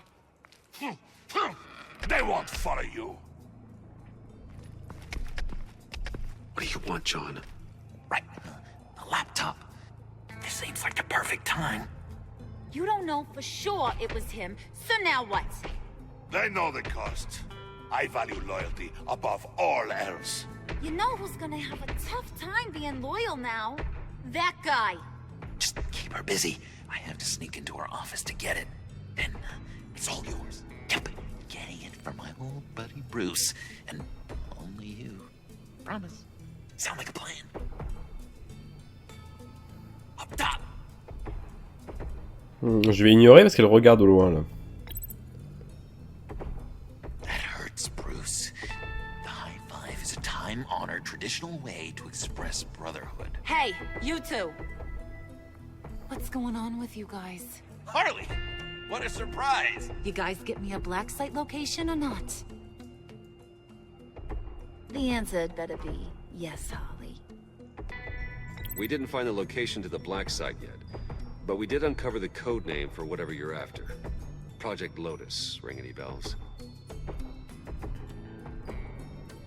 They won't follow you. What do you want, John? Right. The laptop. This seems like the perfect time. You don't know for sure it was him, so now what? They know the cost. I value loyalty above all else. You know who's gonna have a tough time being loyal now? That guy. Just keep her busy. I have to sneak into her office to get it. Then it's all yours. Yep. Getting it from my old buddy Bruce. And only you. Promise. Sound like a plan? Up top. Je vais ignorer parce qu'elle regarde au loin là. That hurts, Bruce. The high five is a time-honored traditional way to express brotherhood. Hey, you two. What's going on with you guys? Harley! What a surprise! You guys get me a black site location or not? The answer had better be yes, Harley. We didn't find the location to the black site yet, but we did uncover the code name for whatever you're after. Project Lotus. Ring any bells?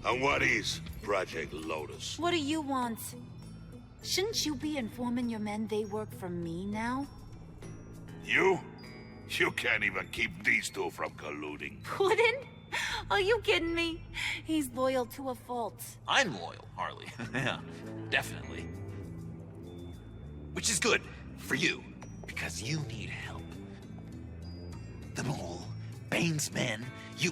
And what is Project Lotus? What do you want? Shouldn't you be informing your men they work for me now? You? You can't even keep these two from colluding. Puddin'? Are you kidding me? He's loyal to a fault. I'm loyal, Harley. Yeah, definitely. Which is good for you, because you need help. The mole, Bane's men, you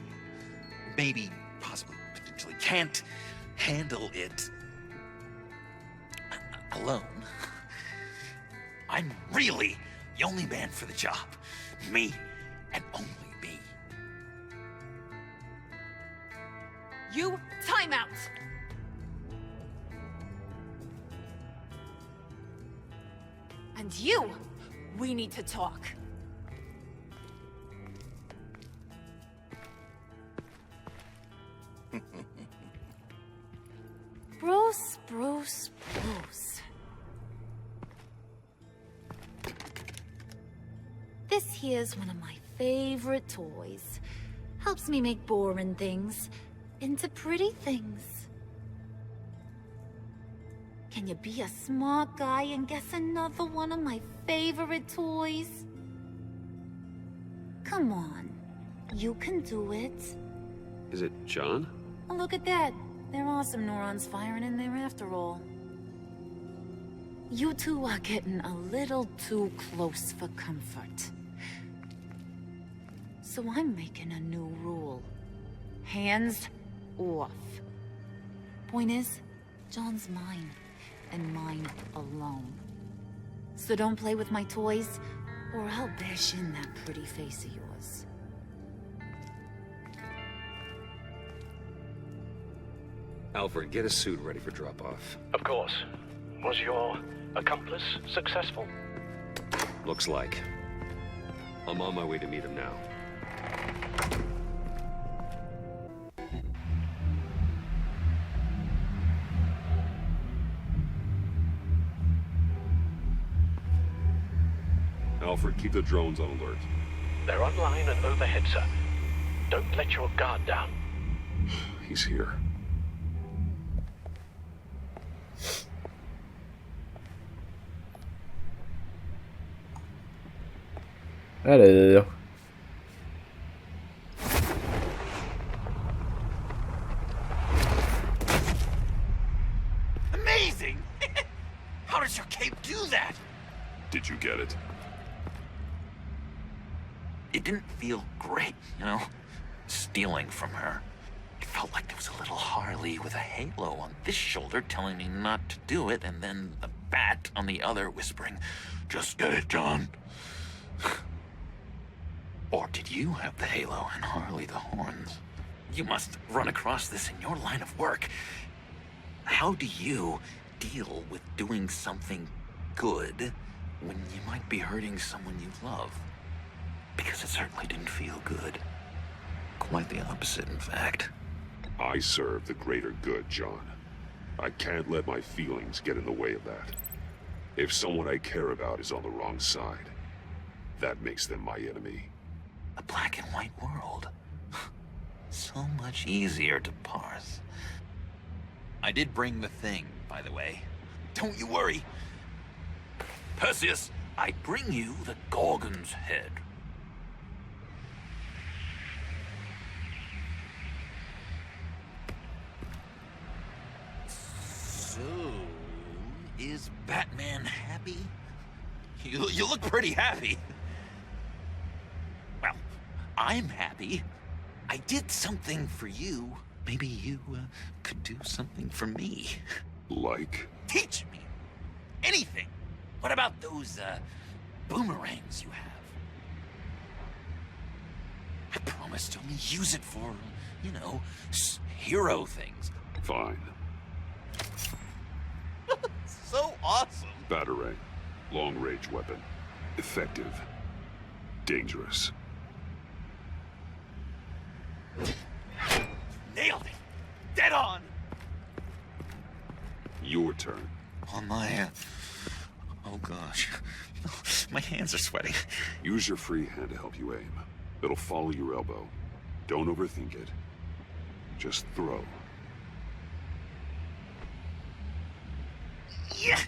maybe, possibly, potentially can't handle it alone. I'm really the only man for the job. Me, and only me. You, time out! And you, we need to talk. Bruce. This here's one of my favorite toys. Helps me make boring things into pretty things. Can you be a smart guy and guess another one of my favorite toys? Come on, you can do it. Is it John? Oh, look at that. There are some neurons firing in there after all. You two are getting a little too close for comfort. So I'm making a new rule. Hands off. Point is, John's mine, and mine alone. So don't play with my toys, or I'll bash in that pretty face of yours. Alfred, get a suit ready for drop-off. Of course. Was your accomplice successful? Looks like. I'm on my way to meet him now. Alfred, keep the drones on alert. They're online and overhead, sir. Don't let your guard down. He's here. Alors... Amazing! How does your cape do that? Did you get it? It didn't feel great, you know? Stealing from her. It felt like there was a little Harley with a halo on this shoulder telling me not to do it, and then the bat on the other whispering, "Just get it, John." Or did you have the halo and Harley the horns? You must run across this in your line of work. How do you deal with doing something good when you might be hurting someone you love? Because it certainly didn't feel good. Quite the opposite, in fact. I serve the greater good, John. I can't let my feelings get in the way of that. If someone I care about is on the wrong side, that makes them my enemy. A black and white world. So much easier to parse. I did bring the thing, by the way. Don't you worry. Perseus, I bring you the Gorgon's head. So, is Batman happy? You look pretty happy. Well, I'm happy. I did something for you. Maybe you could do something for me. Like? Teach me. Anything. What about those boomerangs you have? I promise to only use it for, you know, hero things. Fine. So awesome. Batarang. Long-range weapon. Effective. Dangerous. Nailed it. Dead on. Your turn. On my... oh gosh. My hands are sweating. Use your free hand to help you aim. It'll follow your elbow. Don't overthink it. Just throw. Yeah.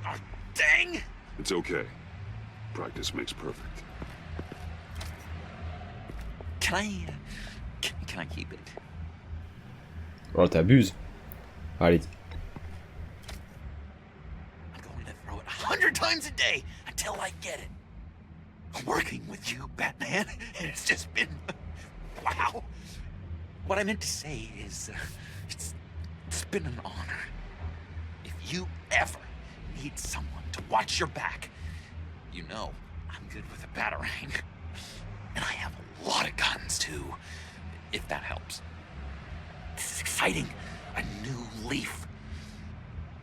Oh, dang. It's okay. Practice makes perfect. Can I keep it? Oh, t'abuses. Allez. I'm going to throw it 100 times a day until I get it. Working with you, Batman, it's just been... wow. What I meant to say is, it's been an honor. If you ever need someone to watch your back, you know I'm good with a batarang. And I have a lot of guns, too, if that helps. This is exciting. A new leaf.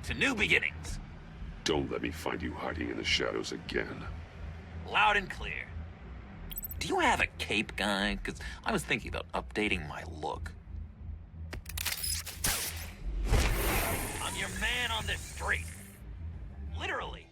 To new beginnings. Don't let me find you hiding in the shadows again. Loud and clear. Do you have a cape, guy? Because I was thinking about updating my look. I'm your man on the street. Literally.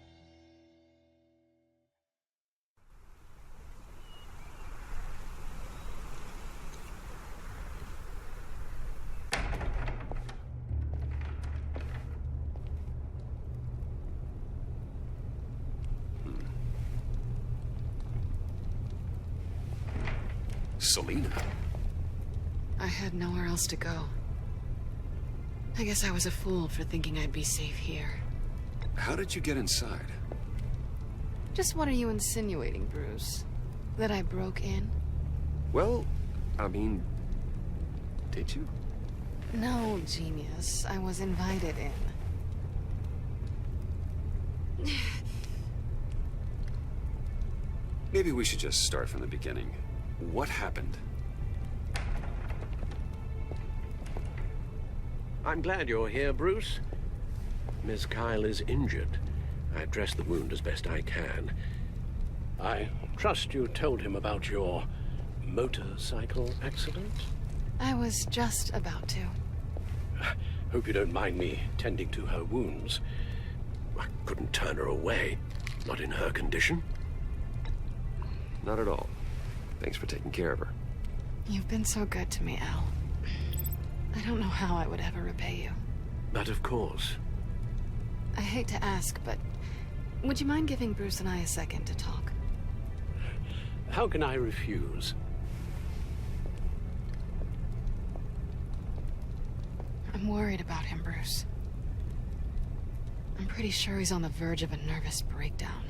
Selina? I had nowhere else to go. I guess I was a fool for thinking I'd be safe here. How did you get inside? Just what are you insinuating, Bruce? That I broke in? Well, I mean... did you? No, genius. I was invited in. Maybe we should just start from the beginning. What happened? I'm glad you're here, Bruce. Miss Kyle is injured. I dressed the wound as best I can. I trust you told him about your motorcycle accident? I was just about to. Hope you don't mind me tending to her wounds. I couldn't turn her away, not in her condition. Not at all. Thanks for taking care of her. You've been so good to me, Al. I don't know how I would ever repay you. But of course. I hate to ask, but would you mind giving Bruce and I a second to talk? How can I refuse? I'm worried about him, Bruce. I'm pretty sure he's on the verge of a nervous breakdown.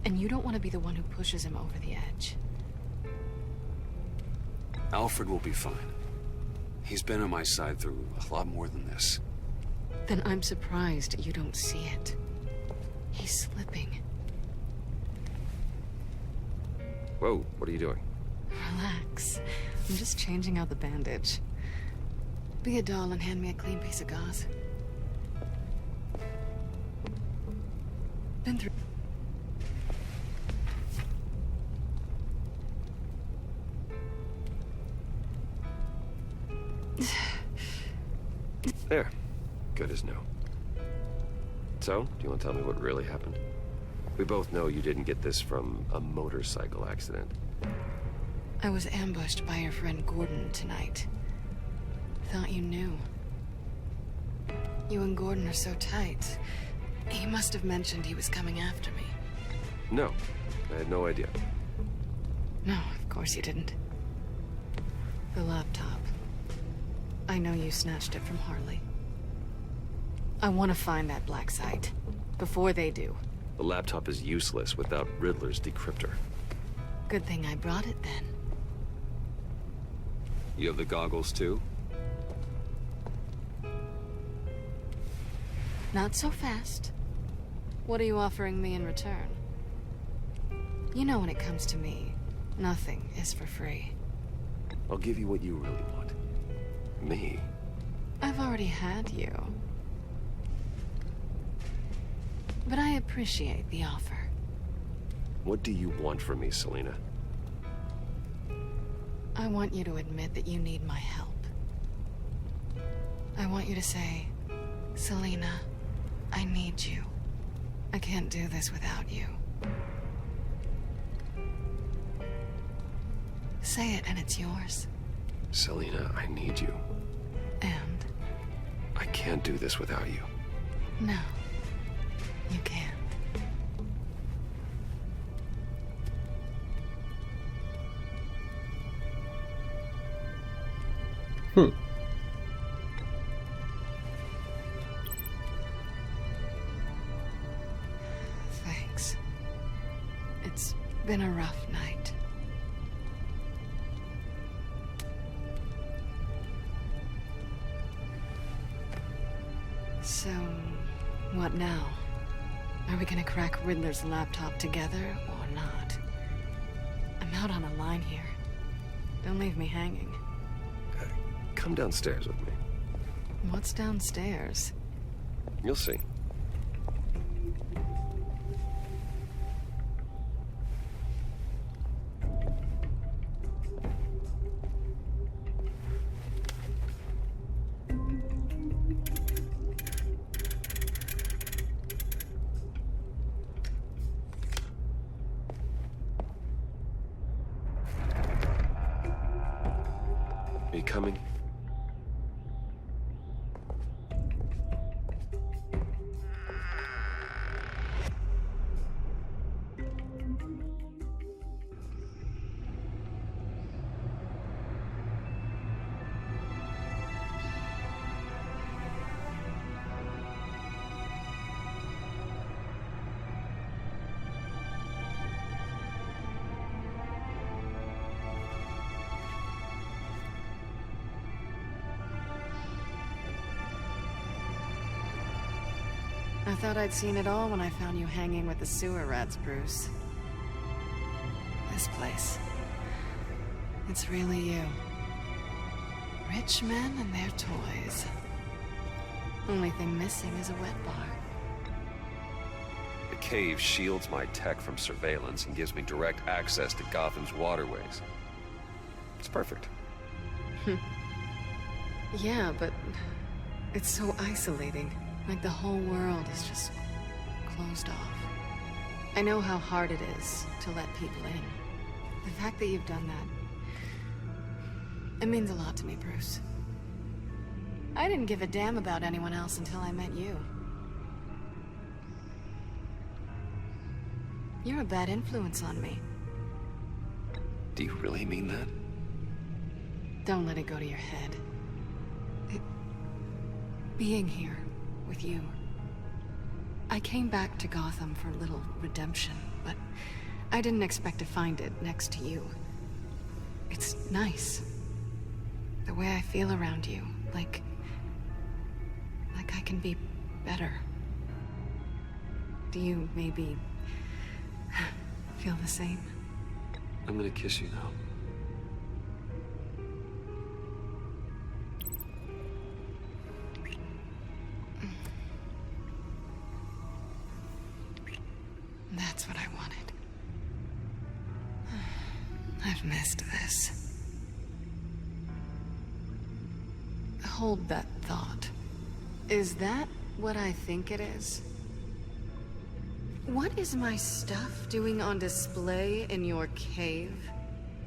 And you don't want to be the one who pushes him over the edge. Alfred will be fine. He's been on my side through a lot more than this. Then I'm surprised you don't see it. He's slipping. Whoa, what are you doing? Relax. I'm just changing out the bandage. Be a doll and hand me a clean piece of gauze. Been through... There. Good as new. So, do you want to tell me what really happened? We both know you didn't get this from a motorcycle accident. I was ambushed by your friend Gordon tonight. Thought you knew. You and Gordon are so tight. He must have mentioned he was coming after me. No, I had no idea. No, of course you didn't. The laptop. I know you snatched it from Harley. I want to find that black site. Before they do. The laptop is useless without Riddler's decryptor. Good thing I brought it then. You have the goggles too? Not so fast. What are you offering me in return? You know when it comes to me, nothing is for free. I'll give you what you really want. Me? I've already had you. But I appreciate the offer. What do you want from me, Selina? I want you to admit that you need my help. I want you to say, Selina, I need you. I can't do this without you. Say it and it's yours. Selina, I need you. And? I can't do this without you. No, you can't. been a rough night. So, what now? Are we gonna crack Riddler's laptop together or not? I'm out on a line here. Don't leave me hanging. Come downstairs with me. What's downstairs? You'll see. Are you coming? I thought I'd seen it all when I found you hanging with the sewer rats, Bruce. This place. It's really you. Rich men and their toys. Only thing missing is a wet bar. The cave shields my tech from surveillance and gives me direct access to Gotham's waterways. It's perfect. Yeah, but it's so isolating. Like the whole world is just closed off. I know how hard it is to let people in. The fact that you've done that, it means a lot to me, Bruce. I didn't give a damn about anyone else until I met you. You're a bad influence on me. Do you really mean that? Don't let it go to your head. Being here with you. I came back to Gotham for a little redemption, but I didn't expect to find it next to you. It's nice. The way I feel around you, like I can be better. Do you maybe feel the same? I'm gonna kiss you now. That's what I wanted. I've missed this. Hold that thought. Is that what I think it is? What is my stuff doing on display in your cave?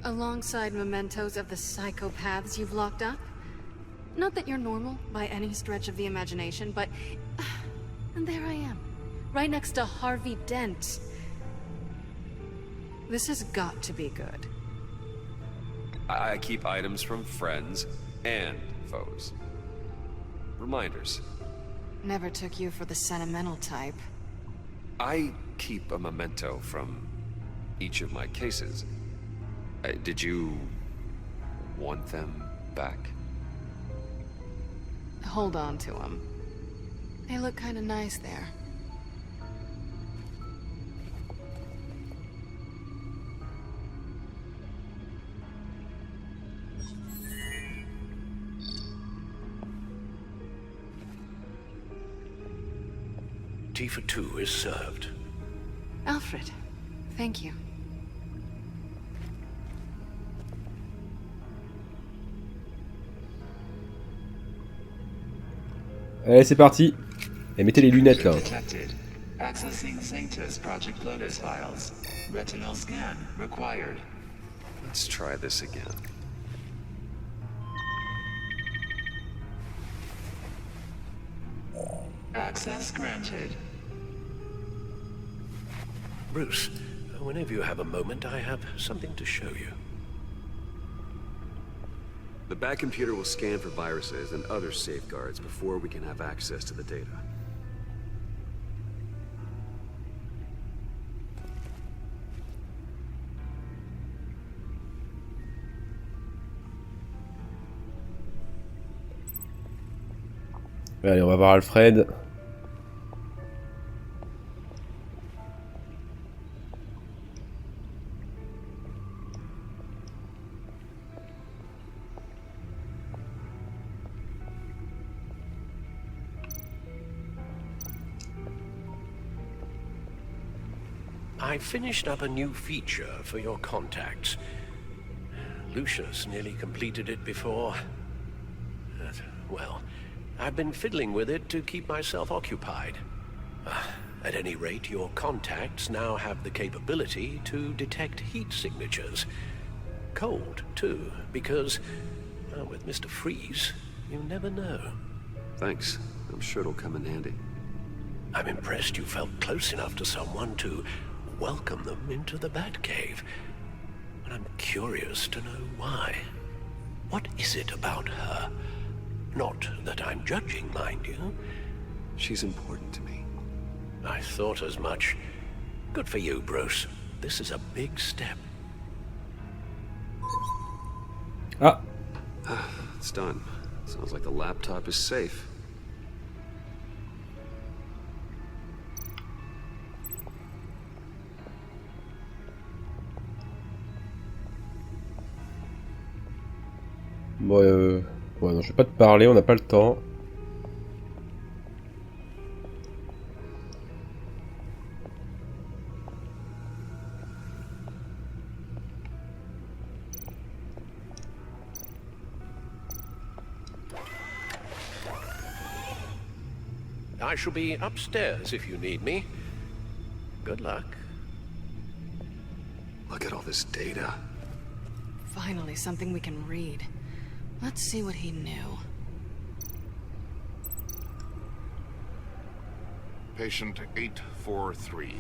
Alongside mementos of the psychopaths you've locked up? Not that you're normal by any stretch of the imagination, but... and there I am. Right next to Harvey Dent. This has got to be good. I keep items from friends and foes. Reminders. Never took you for the sentimental type. I keep a memento from each of my cases. Did you want them back? Hold on to them. They look kind of nice there. Tea for two is served. Alfred, thank you. Allez, c'est parti. Et mettez les lunettes là. Accessing Sanctus Project Lotus files. Retinal scan required. Let's try this again. Access granted. Bruce, whenever you have a moment, I have something to show you. The back computer will scan for viruses and other safeguards before we can have access to the data. Allez, on va voir Alfred. I finished up a new feature for your contacts. Lucius nearly completed it before. Well, I've been fiddling with it to keep myself occupied. At any rate, your contacts now have the capability to detect heat signatures. Cold, too, because, with Mr. Freeze, you never know. Thanks. I'm sure it'll come in handy. I'm impressed you felt close enough to someone to welcome them into the Batcave. But I'm curious to know why. What is it about her? Not that I'm judging, mind you. She's important to me. I thought as much. Good for you, Bruce. This is a big step. Ah. It's done. Sounds like the laptop is safe. Bon, ouais, non, je vais pas te parler, on n'a pas le temps. I shall be upstairs if you need me. Good luck. Look at all this data. Finally, something we can read. Let's see what he knew. Patient 843.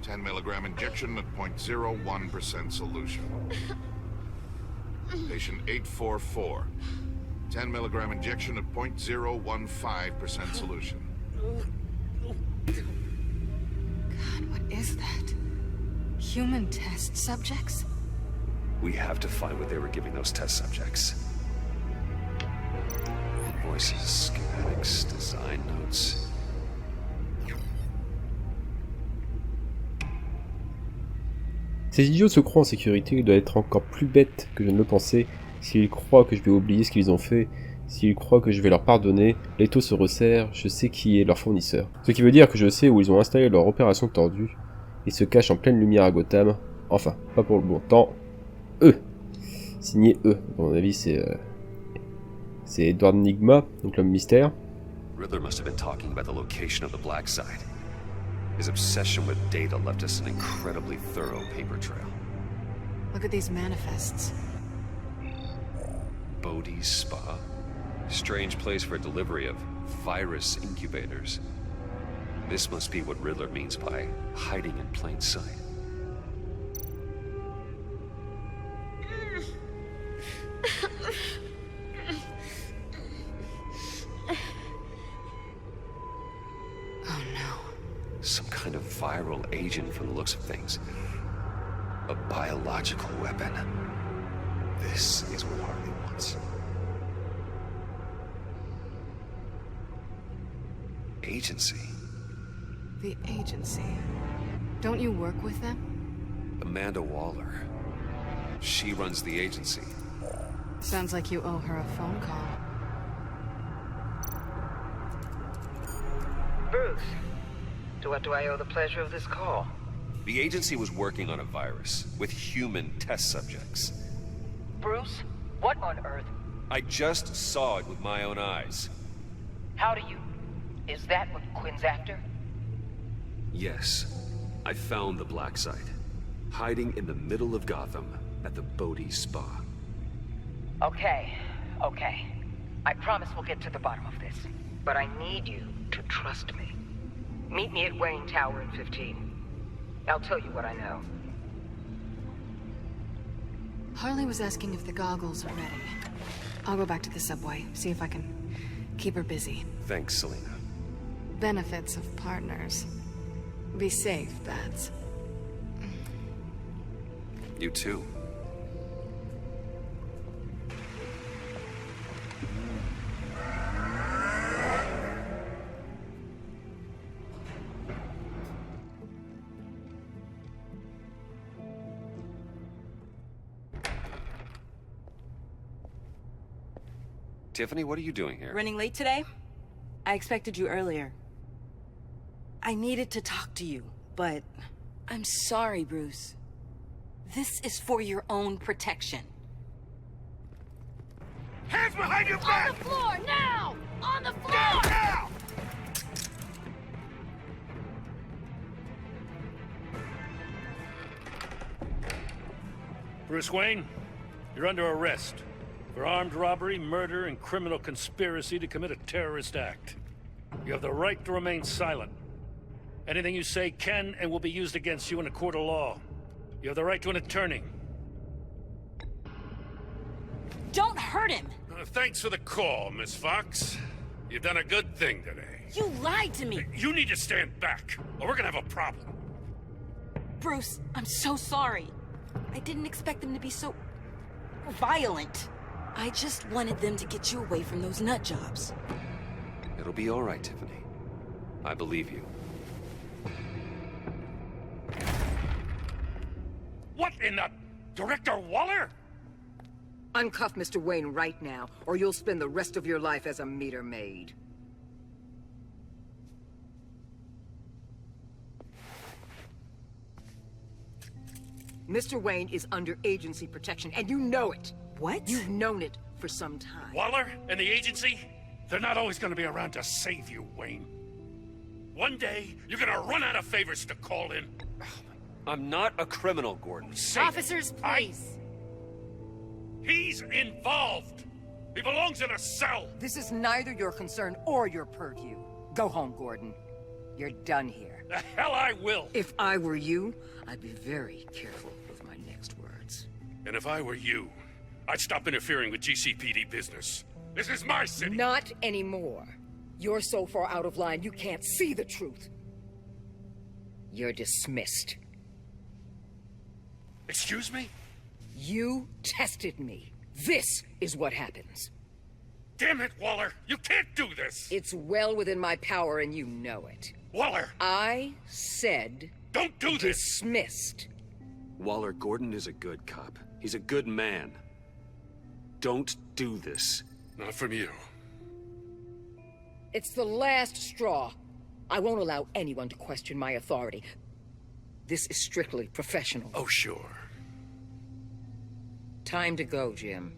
10 milligram injection at 0.01% solution. Patient 844. 10 milligram injection at 0.015% solution. God, what is that? Human test subjects? We have to find what they were giving those test subjects. Invoices, schematics, design notes. Ces idiots se croient en sécurité, ils doivent être encore plus bêtes que je ne le pensais. S'ils croient que je vais oublier ce qu'ils ont fait, s'ils croient que je vais leur pardonner, l'étau se resserre, je sais qui est leur fournisseur. Ce qui veut dire que je sais où ils ont installé leur opération tordue. Ils se cachent en pleine lumière à Gotham. Enfin, pas pour le bon temps. Eux. Signé eux. À mon avis, c'est Edward Nigma, donc l'homme mystère. Riddler must have been talking about the location of the black site. His obsession with data left us an incredibly thorough paper trail. Look at these manifests. Bodhi's Spa? Strange place for delivery of virus incubators. This must be what Riddler means by hiding in plain sight. Oh no. Some kind of viral agent from the looks of things. A biological weapon. This is what Harley wants. Agency. The agency. Don't you work with them? Amanda Waller. She runs the agency. Sounds like you owe her a phone call. Bruce, to what do I owe the pleasure of this call? The agency was working on a virus with human test subjects. Bruce, what on earth? I just saw it with my own eyes. How do you... Is that what Quinn's after? Yes. I found the black site. Hiding in the middle of Gotham at the Bodhi Spa. Okay. I promise we'll get to the bottom of this. But I need you to trust me. Meet me at Wayne Tower in 15. I'll tell you what I know. Harley was asking if the goggles are ready. I'll go back to the subway, see if I can keep her busy. Thanks, Selena. Benefits of partners. Be safe, Bats. You too. Tiffany, what are you doing here? Running late today? I expected you earlier. I needed to talk to you, but I'm sorry, Bruce. This is for your own protection. Hands behind your back! On the floor, now! On the floor! Now! Bruce Wayne, you're under arrest for armed robbery, murder, and criminal conspiracy to commit a terrorist act. You have the right to remain silent. Anything you say can and will be used against you in a court of law. You have the right to an attorney. Don't hurt him! Thanks for the call, Miss Fox. You've done a good thing today. You lied to me! You need to stand back, or we're gonna have a problem. Bruce, I'm so sorry. I didn't expect them to be so violent. I just wanted them to get you away from those nut jobs. It'll be all right, Tiffany. I believe you. What in the... Director Waller? Uncuff Mr. Wayne right now, or you'll spend the rest of your life as a meter maid. Mr. Wayne is under agency protection, and you know it. What? You've known it for some time. Waller and the agency? They're not always gonna be around to save you, Wayne. One day, you're gonna run out of favors to call in. I'm not a criminal, Gordon. Officers, please. He's involved. He belongs in a cell. This is neither your concern or your purview. Go home, Gordon. You're done here. The hell I will. If I were you, I'd be very careful with my next words. And if I were you, I'd stop interfering with GCPD business. This is my city. Not anymore. You're so far out of line, you can't see the truth. You're dismissed. Excuse me? You tested me. This is what happens. Damn it, Waller! You can't do this! It's well within my power and you know it. Waller! I said... Don't do this! Dismissed. Waller, Gordon is a good cop. He's a good man. Don't do this. Not from you. It's the last straw. I won't allow anyone to question my authority. This is strictly professional. Oh, sure. Time to go, Jim.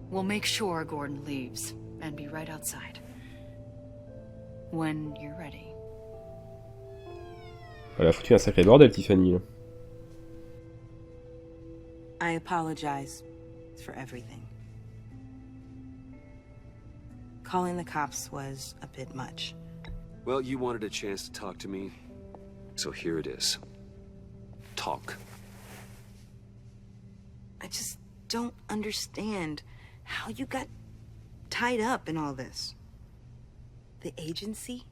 We'll make sure Gordon leaves and be right outside. When you're ready. Elle a foutu un sacré bordel, Tiffany. Là. I apologize for everything. Calling the cops was a bit much. Well, you wanted a chance to talk to me, so here it is. Talk. I just don't understand how you got tied up in all this. The agency?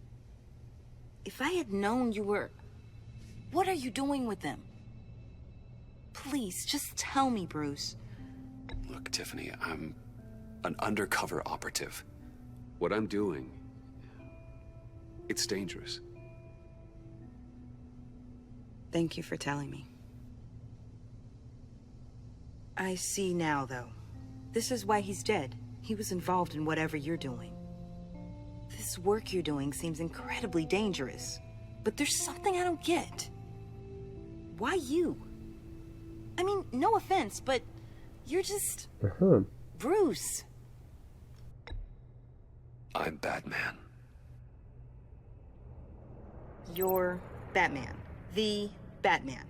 If I had known you were... What are you doing with them? Please, just tell me, Bruce. Look, Tiffany, I'm an undercover operative. What I'm doing, it's dangerous. Thank you for telling me. I see now, though. This is why he's dead. He was involved in whatever you're doing. This work you're doing seems incredibly dangerous. But there's something I don't get. Why you? I mean, no offense, but you're just... Bruce. I'm Batman. You're Batman. The Batman.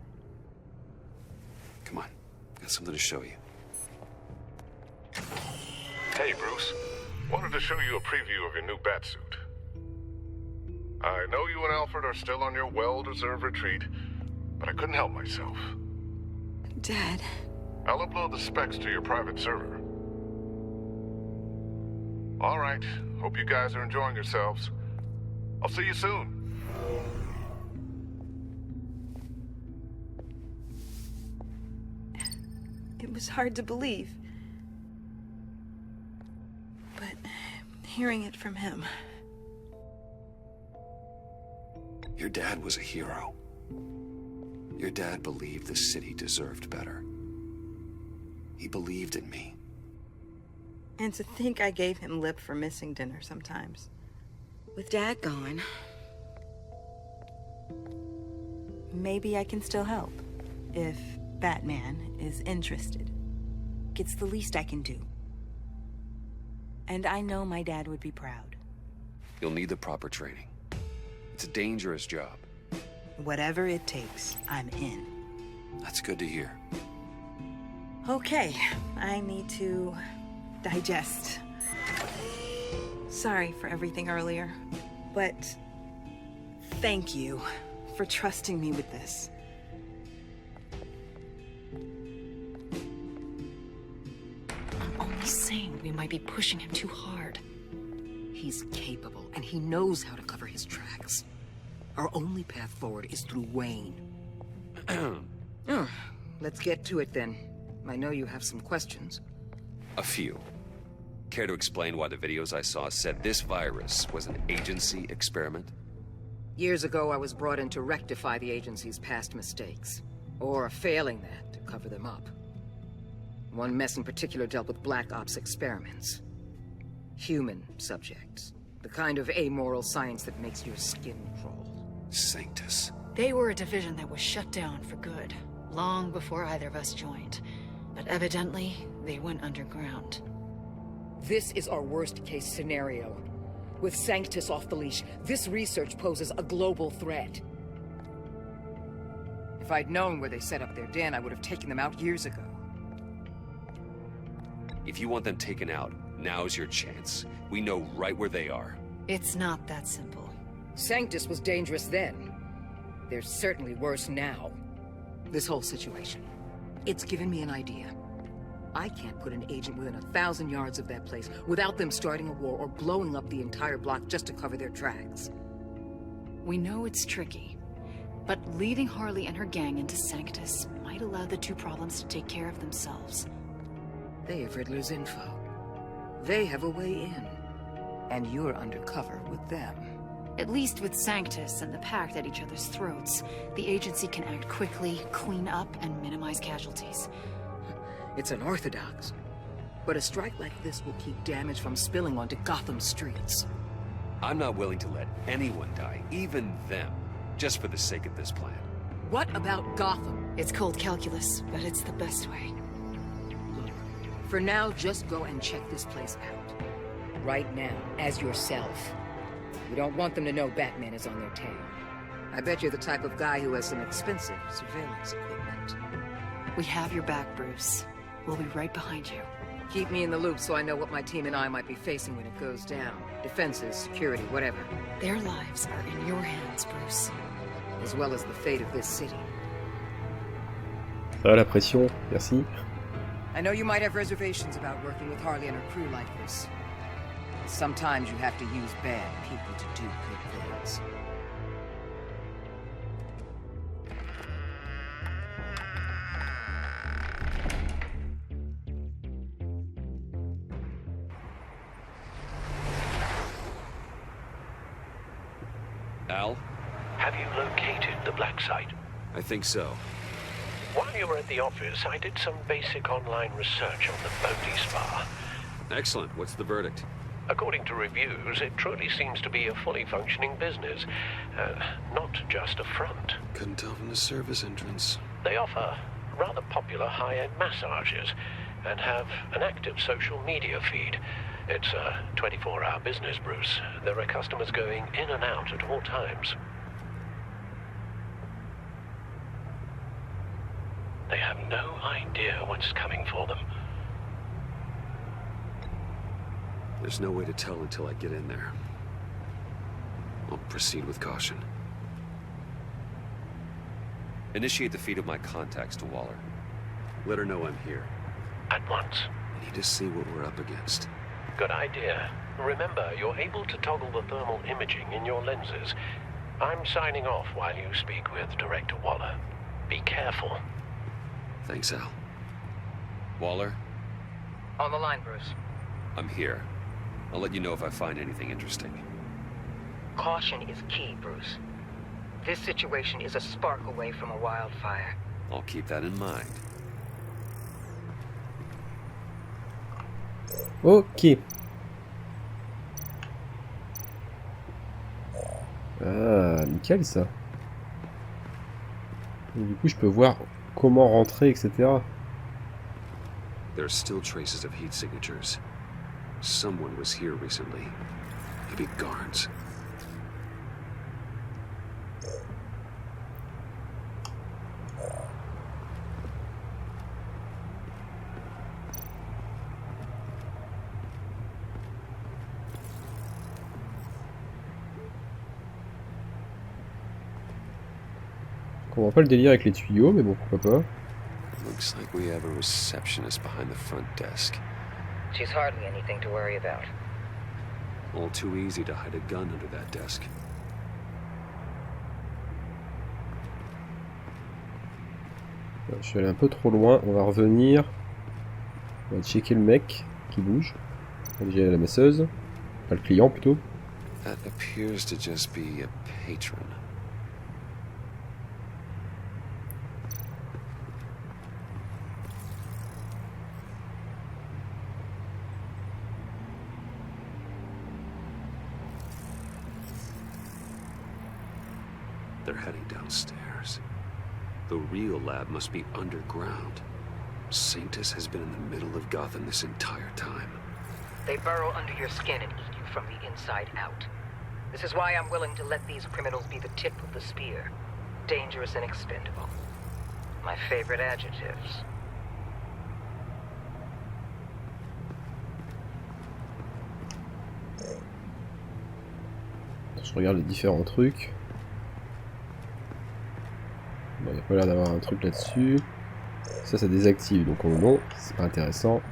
Come on, got something to show you. Hey, Bruce. Wanted to show you a preview of your new batsuit. I know you and Alfred are still on your well-deserved retreat, but I couldn't help myself. Dad. I'll upload the specs to your private server. All right. Hope you guys are enjoying yourselves. I'll see you soon. It was hard to believe. But hearing it from him. Your dad was a hero. Your dad believed the city deserved better. He believed in me. And to think I gave him lip for missing dinner sometimes. With Dad gone, maybe I can still help. If Batman is interested. It's the least I can do. And I know my dad would be proud. You'll need the proper training. It's a dangerous job. Whatever it takes, I'm in. That's good to hear. Okay, I need to digest. Sorry for everything earlier, but thank you for trusting me with this. I'm only saying we might be pushing him too hard. He's capable, and he knows how to cover his tracks. Our only path forward is through Wayne. Oh, let's get to it then. I know you have some questions. A few. Care to explain why the videos I saw said this virus was an agency experiment? Years ago, I was brought in to rectify the agency's past mistakes. Or, failing that, to cover them up. One mess in particular dealt with Black Ops experiments. Human subjects. The kind of amoral science that makes your skin crawl. Sanctus. They were a division that was shut down for good, long before either of us joined. But evidently, they went underground. This is our worst-case scenario. With Sanctus off the leash, this research poses a global threat. If I'd known where they set up their den, I would have taken them out years ago. If you want them taken out, now's your chance. We know right where they are. It's not that simple. Sanctus was dangerous then. They're certainly worse now. This whole situation, it's given me an idea. I can't put an agent within 1,000 yards of that place without them starting a war or blowing up the entire block just to cover their tracks. We know it's tricky, but leading Harley and her gang into Sanctus might allow the two problems to take care of themselves. They have Riddler's info. They have a way in. And you're undercover with them. At least with Sanctus and the Pact at each other's throats, the agency can act quickly, clean up, and minimize casualties. It's unorthodox. But a strike like this will keep damage from spilling onto Gotham streets. I'm not willing to let anyone die, even them, just for the sake of this plan. What about Gotham? It's cold calculus, but it's the best way. Look, for now, just go and check this place out. Right now, as yourself. We don't want them to know Batman is on their tail. I bet you're the type of guy who has some expensive surveillance equipment. We have your back, Bruce. We'll be right behind you. Keep me in the loop so I know what my team and I might be facing when it goes down. Defenses, security, whatever. Their lives are in your hands, Bruce. As well as the fate of this city. Ça va la pression, merci. I know you might have reservations about working with Harley and her crew like this. Sometimes you have to use bad people to do good things. Al? Have you located the black site? I think so. While you were at the office, I did some basic online research on the Bodhi Spa. Excellent. What's the verdict? According to reviews, it truly seems to be a fully functioning business, not just a front. Couldn't open a service entrance. They offer rather popular high-end massages and have an active social media feed. It's a 24-hour business, Bruce. There are customers going in and out at all times. They have no idea what's coming for them. There's no way to tell until I get in there. I'll proceed with caution. Initiate the feed of my contacts to Waller. Let her know I'm here. At once. I need to see what we're up against. Good idea. Remember, you're able to toggle the thermal imaging in your lenses. I'm signing off while you speak with Director Waller. Be careful. Thanks, Al. Waller? On the line, Bruce. I'm here. I'll let you know if I find anything interesting. Caution is key, Bruce. This situation is a spark away from a wildfire. I'll keep that in mind. Ok. Ah, nickel ça. Et du coup, je peux voir comment rentrer, etc. There are still traces of heat signatures. Someone was here recently. Maybe guards. Je comprends pas le délire avec les tuyaux, mais bon, pourquoi pas. Looks like we have a receptionist behind the front desk. She's hardly anything to worry about. All too easy to hide a gun under that desk. Je suis allé un peu trop loin, on va revenir. On va checker le mec qui bouge. J'ai la masseuse. Pas le client plutôt. That appears to just be a patron. They're heading downstairs. The real lab must be underground. Saintus has been in the middle of Gotham this entire time. They burrow under your skin and eat you from the inside out. This is why I'm willing to let these criminals be the tip of the spear. Dangerous and expendable. My favorite adjectives. Je regarde les différents trucs. Bon, il n'y a pas l'air d'avoir un truc là-dessus. Ça désactive, donc non, c'est pas intéressant.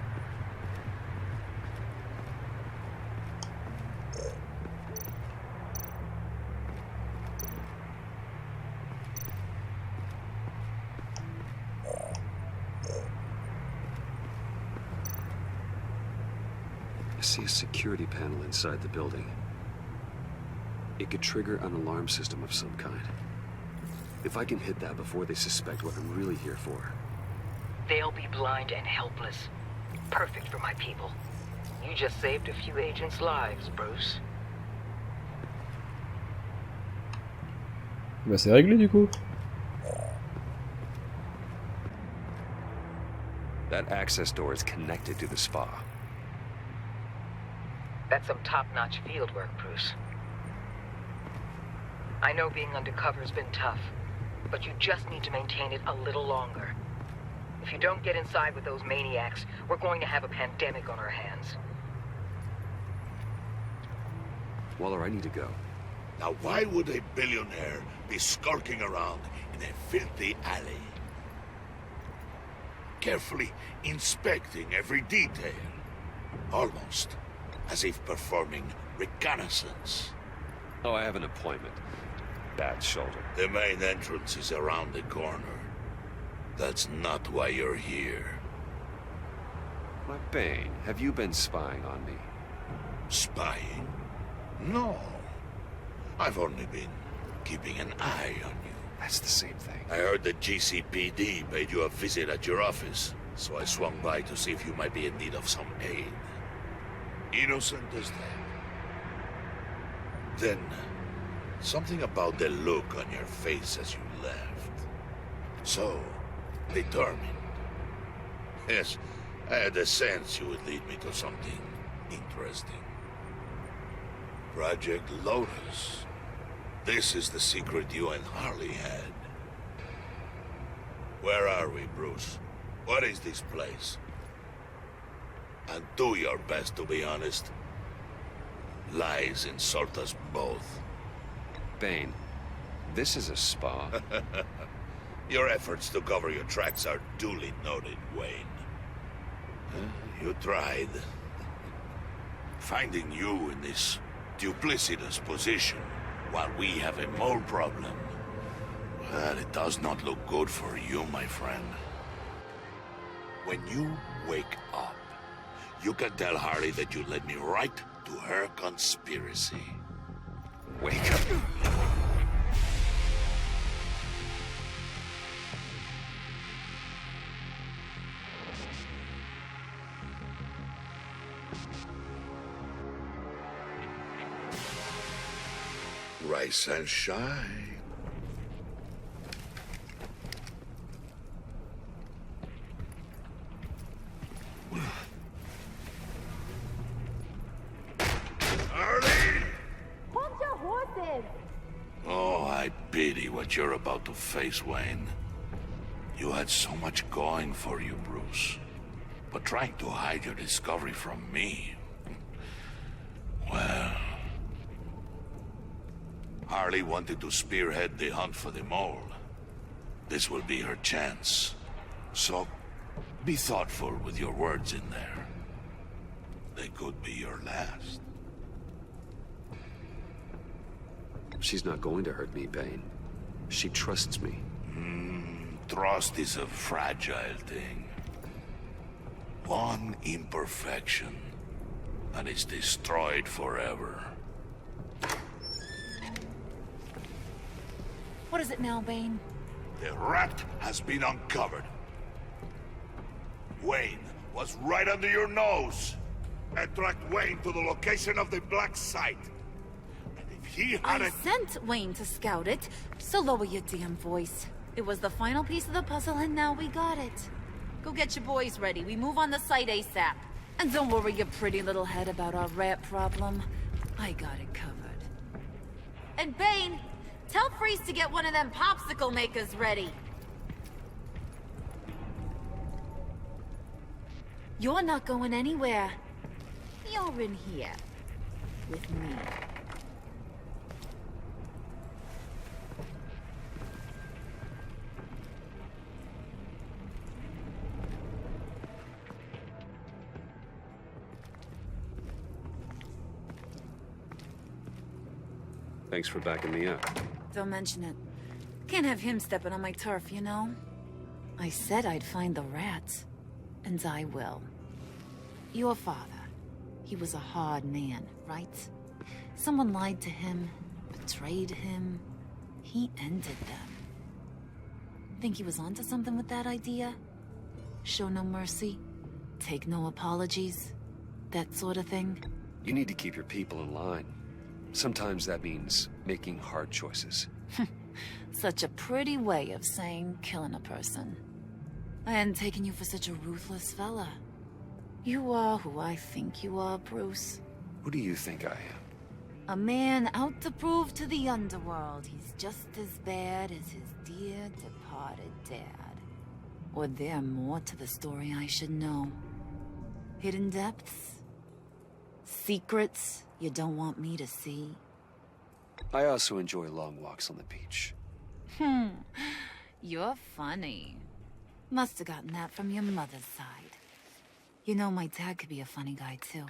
I see a security panel inside the building. It could trigger an alarm system of some kind. If I can hit that before they suspect what I'm really here for. They'll be blind and helpless. Perfect for my people. You just saved a few agents' lives, Bruce. Bah c'est réglé du coup. That access door is connected to the spa. That's some top-notch field work, Bruce. I know being undercover's been tough, but you just need to maintain it a little longer. If you don't get inside with those maniacs, we're going to have a pandemic on our hands. Waller, I need to go. Now why would a billionaire be skulking around in a filthy alley? Carefully inspecting every detail. Almost as if performing reconnaissance. Oh, I have an appointment. Bad shoulder. The main entrance is around the corner. That's not why you're here. My Bane, have you been spying on me? Spying? No. I've only been keeping an eye on you. That's the same thing. I heard the GCPD paid you a visit at your office, so I swung by to see if you might be in need of some aid. Innocent as that. Then, something about the look on your face as you left. So, determined. Yes, I had a sense you would lead me to something interesting. Project Lotus. This is the secret you and Harley had. Where are we, Bruce? What is this place? And do your best to be honest. Lies insult us both. Bane, this is a spa. Your efforts to cover your tracks are duly noted, Wayne. You tried. Finding you in this duplicitous position while we have a mole problem. Well, it does not look good for you, my friend. When you wake up, you can tell Harley that you led me right to her conspiracy. Wake up. Rise and shine. Hold your horses! Oh, I pity what you're about to face, Wayne. You had so much going for you, Bruce. But trying to hide your discovery from me... Well... Harley wanted to spearhead the hunt for the mole. This will be her chance. So, be thoughtful with your words in there. They could be your last. She's not going to hurt me, Bane. She trusts me. Trust is a fragile thing. One imperfection, and it's destroyed forever. What is it now, Bane? The rat has been uncovered. Wayne was right under your nose. And tracked Wayne to the location of the black site. And if he I hadn't... sent Wayne to scout it, so lower your damn voice. It was the final piece of the puzzle, and now we got it. Go get your boys ready. We move on the site ASAP. And don't worry your pretty little head about our rat problem. I got it covered. And Bane, tell Freeze to get one of them popsicle makers ready. You're not going anywhere. You're in here. With me. Thanks for backing me up. Don't mention it. Can't have him stepping on my turf, you know? I said I'd find the rats. And I will. Your father. He was a hard man, right? Someone lied to him, betrayed him. He ended them. Think he was onto something with that idea? Show no mercy? Take no apologies? That sort of thing? You need to keep your people in line. Sometimes that means making hard choices. Such a pretty way of saying killing a person. I hadn't taken you for such a ruthless fella. You are who I think you are, Bruce. Who do you think I am? A man out to prove to the underworld he's just as bad as his dear departed dad. Or there more to the story I should know. Hidden depths? Secrets you don't want me to see? I also enjoy long walks on the beach. You're funny. Must have gotten that from your mother's side. You know, my dad could be a funny guy, too.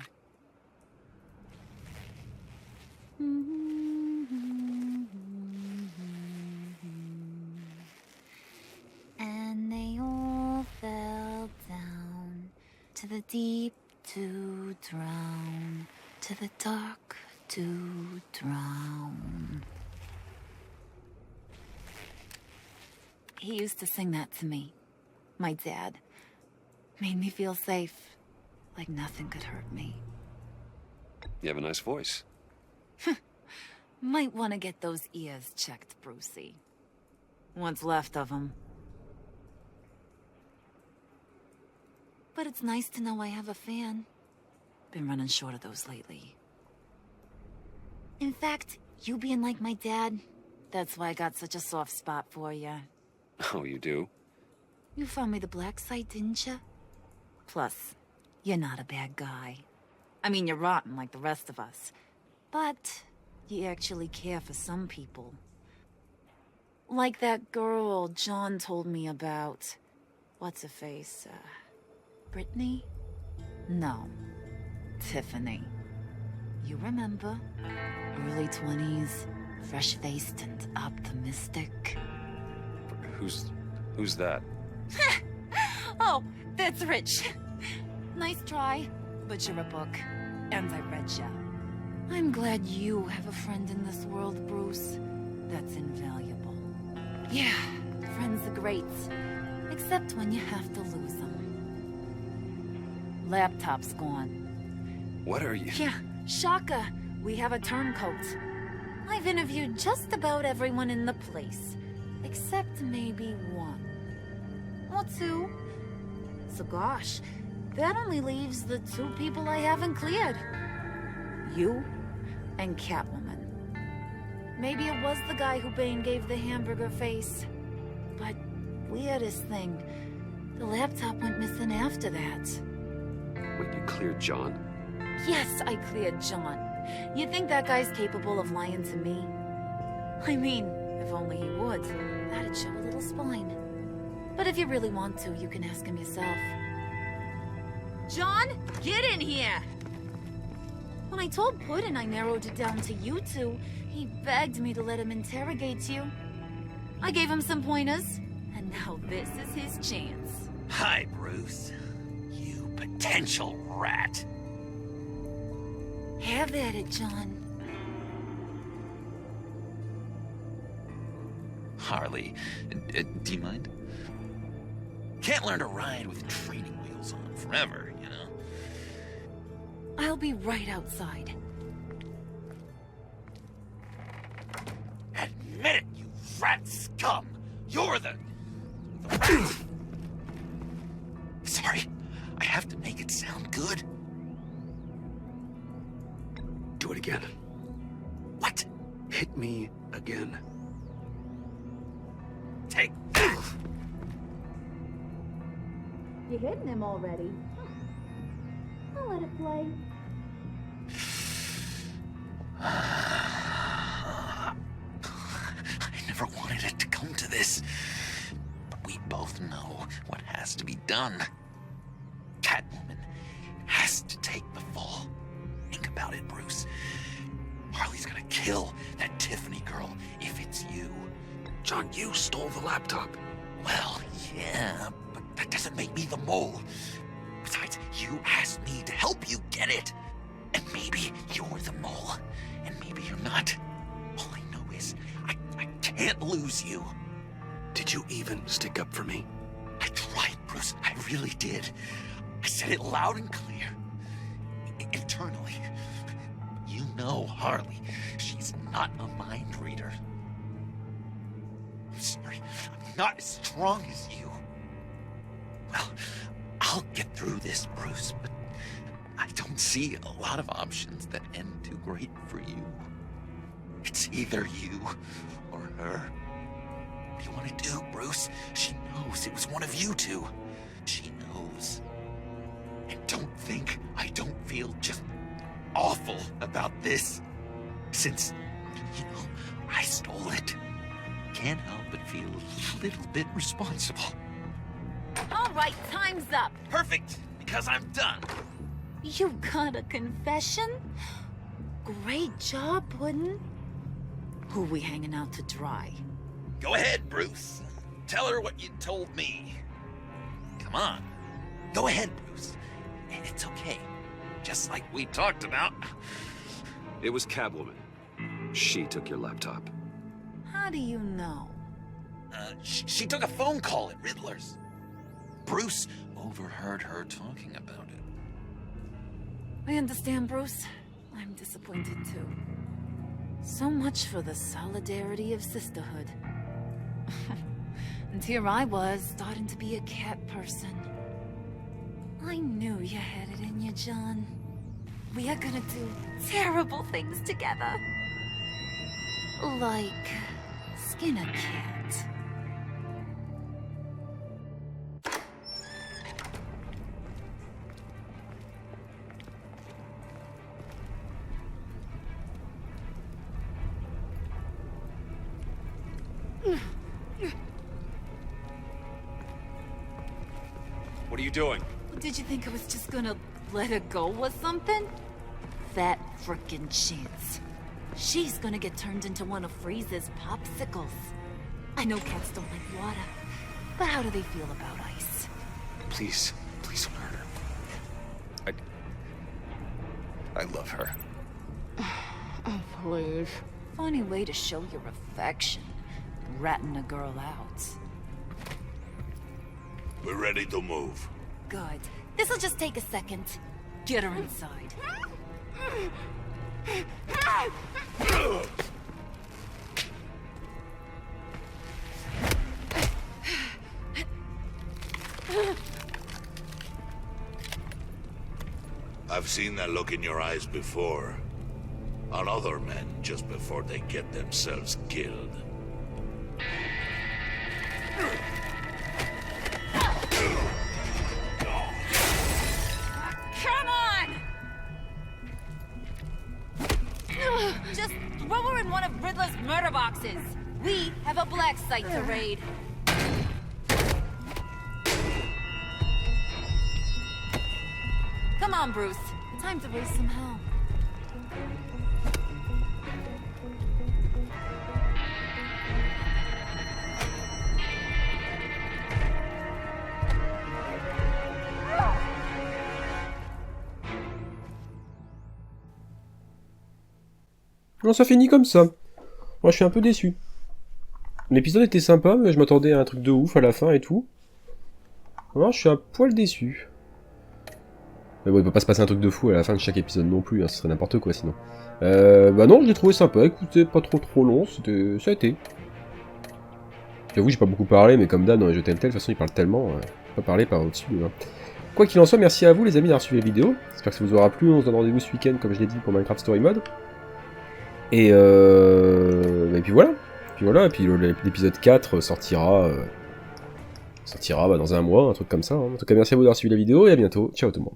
And they all fell down to the deep to drown, to the dark to drown. He used to sing that to me. My dad. Made me feel safe. Like nothing could hurt me. You have a nice voice. Might want to get those ears checked, Brucey. What's left of them. But it's nice to know I have a fan. Been running short of those lately. In fact, you being like my dad, that's why I got such a soft spot for you. Oh, you do? You found me the black site, didn't you? Plus, you're not a bad guy. I mean, you're rotten like the rest of us. But you actually care for some people. Like that girl John told me about. What's her face? Brittany? No. Tiffany. You remember? Early 20s, fresh-faced and optimistic. Who's that? Oh, that's Rich. Nice try, but you're a book, and I read ya. I'm glad you have a friend in this world, Bruce. That's invaluable. Yeah, friends are great. Except when you have to lose them. Laptop's gone. What are you? Yeah, shocker. We have a turncoat. I've interviewed just about everyone in the place. Except maybe one. Or two. So gosh, that only leaves the two people I haven't cleared. You and Catwoman. Maybe it was the guy who Bane gave the hamburger face. But weirdest thing, the laptop went missing after that. Wait, you cleared John? Yes, I cleared John. You think that guy's capable of lying to me? I mean, if only he would. That'd show a little spine. But if you really want to, you can ask him yourself. John, get in here! When I told Puddin' I narrowed it down to you two, he begged me to let him interrogate you. I gave him some pointers, and now this is his chance. Hi, Bruce. You potential rat. Have at it, John. Harley, do you mind? Can't learn to ride with training wheels on forever, you know? I'll be right outside. Admit it, you rat scum! You're the... Sorry, I have to make it sound good. Do it again. What? Hit me again. Take... You hitting him already? I'll let it play. I never wanted it to come to this. But we both know what has to be done. Catwoman has to take the fall. Think about it, Bruce. Harley's gonna kill that Tiffany girl if it's you. John, you stole the laptop. Well, yeah, but that doesn't make me the mole. Besides, you asked me to help you get it. And maybe you're the mole, and maybe you're not. All I know is I can't lose you. Did you even stick up for me? I tried, Bruce. I really did. I said it loud and clear. Internally. You know Harley. She's not a mind reader. I'm sorry. I'm not as strong as you. Well, I'll get through this, Bruce, but I don't see a lot of options that end too great for you. It's either you or her. What do you want to do, Bruce? She knows it was one of you two. She knows. And don't think I don't feel just awful about this. Since, you know, I stole it. Can't help but feel a little bit responsible. All right, time's up. Perfect, because I'm done. You got a confession? Great job, Puddin'. Who we hanging out to dry? Go ahead, Bruce. Tell her what you told me. Come on. Go ahead, Bruce. It's okay. Just like we talked about. It was Catwoman. She took your laptop. How do you know? She took a phone call at Riddler's. Bruce overheard her talking about it. I understand, Bruce. I'm disappointed too. So much for the solidarity of sisterhood. And here I was, starting to be a cat person. I knew you had it in you, John. We are gonna do terrible things together. Like skin a cat. What are you doing? Did you think I was just gonna let her go with something? That frickin' chance. She's gonna get turned into one of Freeze's popsicles. I know cats don't like water, but how do they feel about ice? Please, please don't hurt her. I love her. Oh, please. Funny way to show your affection. Ratting a girl out. We're ready to move. Good. This'll just take a second. Get her inside. I've seen that look in your eyes before. On other men just before they get themselves killed. Come on! Just throw her in one of Riddler's murder boxes. We have a black site to raid. Come on, Bruce. Time to raise some hell. Non, ça finit comme ça. Moi, je suis un peu déçu. L'épisode était sympa, mais je m'attendais à un truc de ouf à la fin et tout. Moi, je suis un poil déçu. Mais bon, il peut pas se passer un truc de fou à la fin de chaque épisode non plus, hein, ce serait n'importe quoi sinon. Bah non, je l'ai trouvé sympa, écoutez, pas trop long, ça a été. J'avoue, j'ai pas beaucoup parlé, mais comme d'hab dans les jeux Telltale, de toute façon, il parle tellement, pas parler par au-dessus. Hein. Quoi qu'il en soit, merci à vous les amis d'avoir suivi la vidéo. J'espère que ça vous aura plu, on se donne rendez-vous ce week-end, comme je l'ai dit, pour Minecraft Story Mode. Et puis voilà. Et puis l'épisode 4 sortira dans un mois, un truc comme ça. Hein. En tout cas, merci à vous d'avoir suivi la vidéo, et à bientôt. Ciao tout le monde.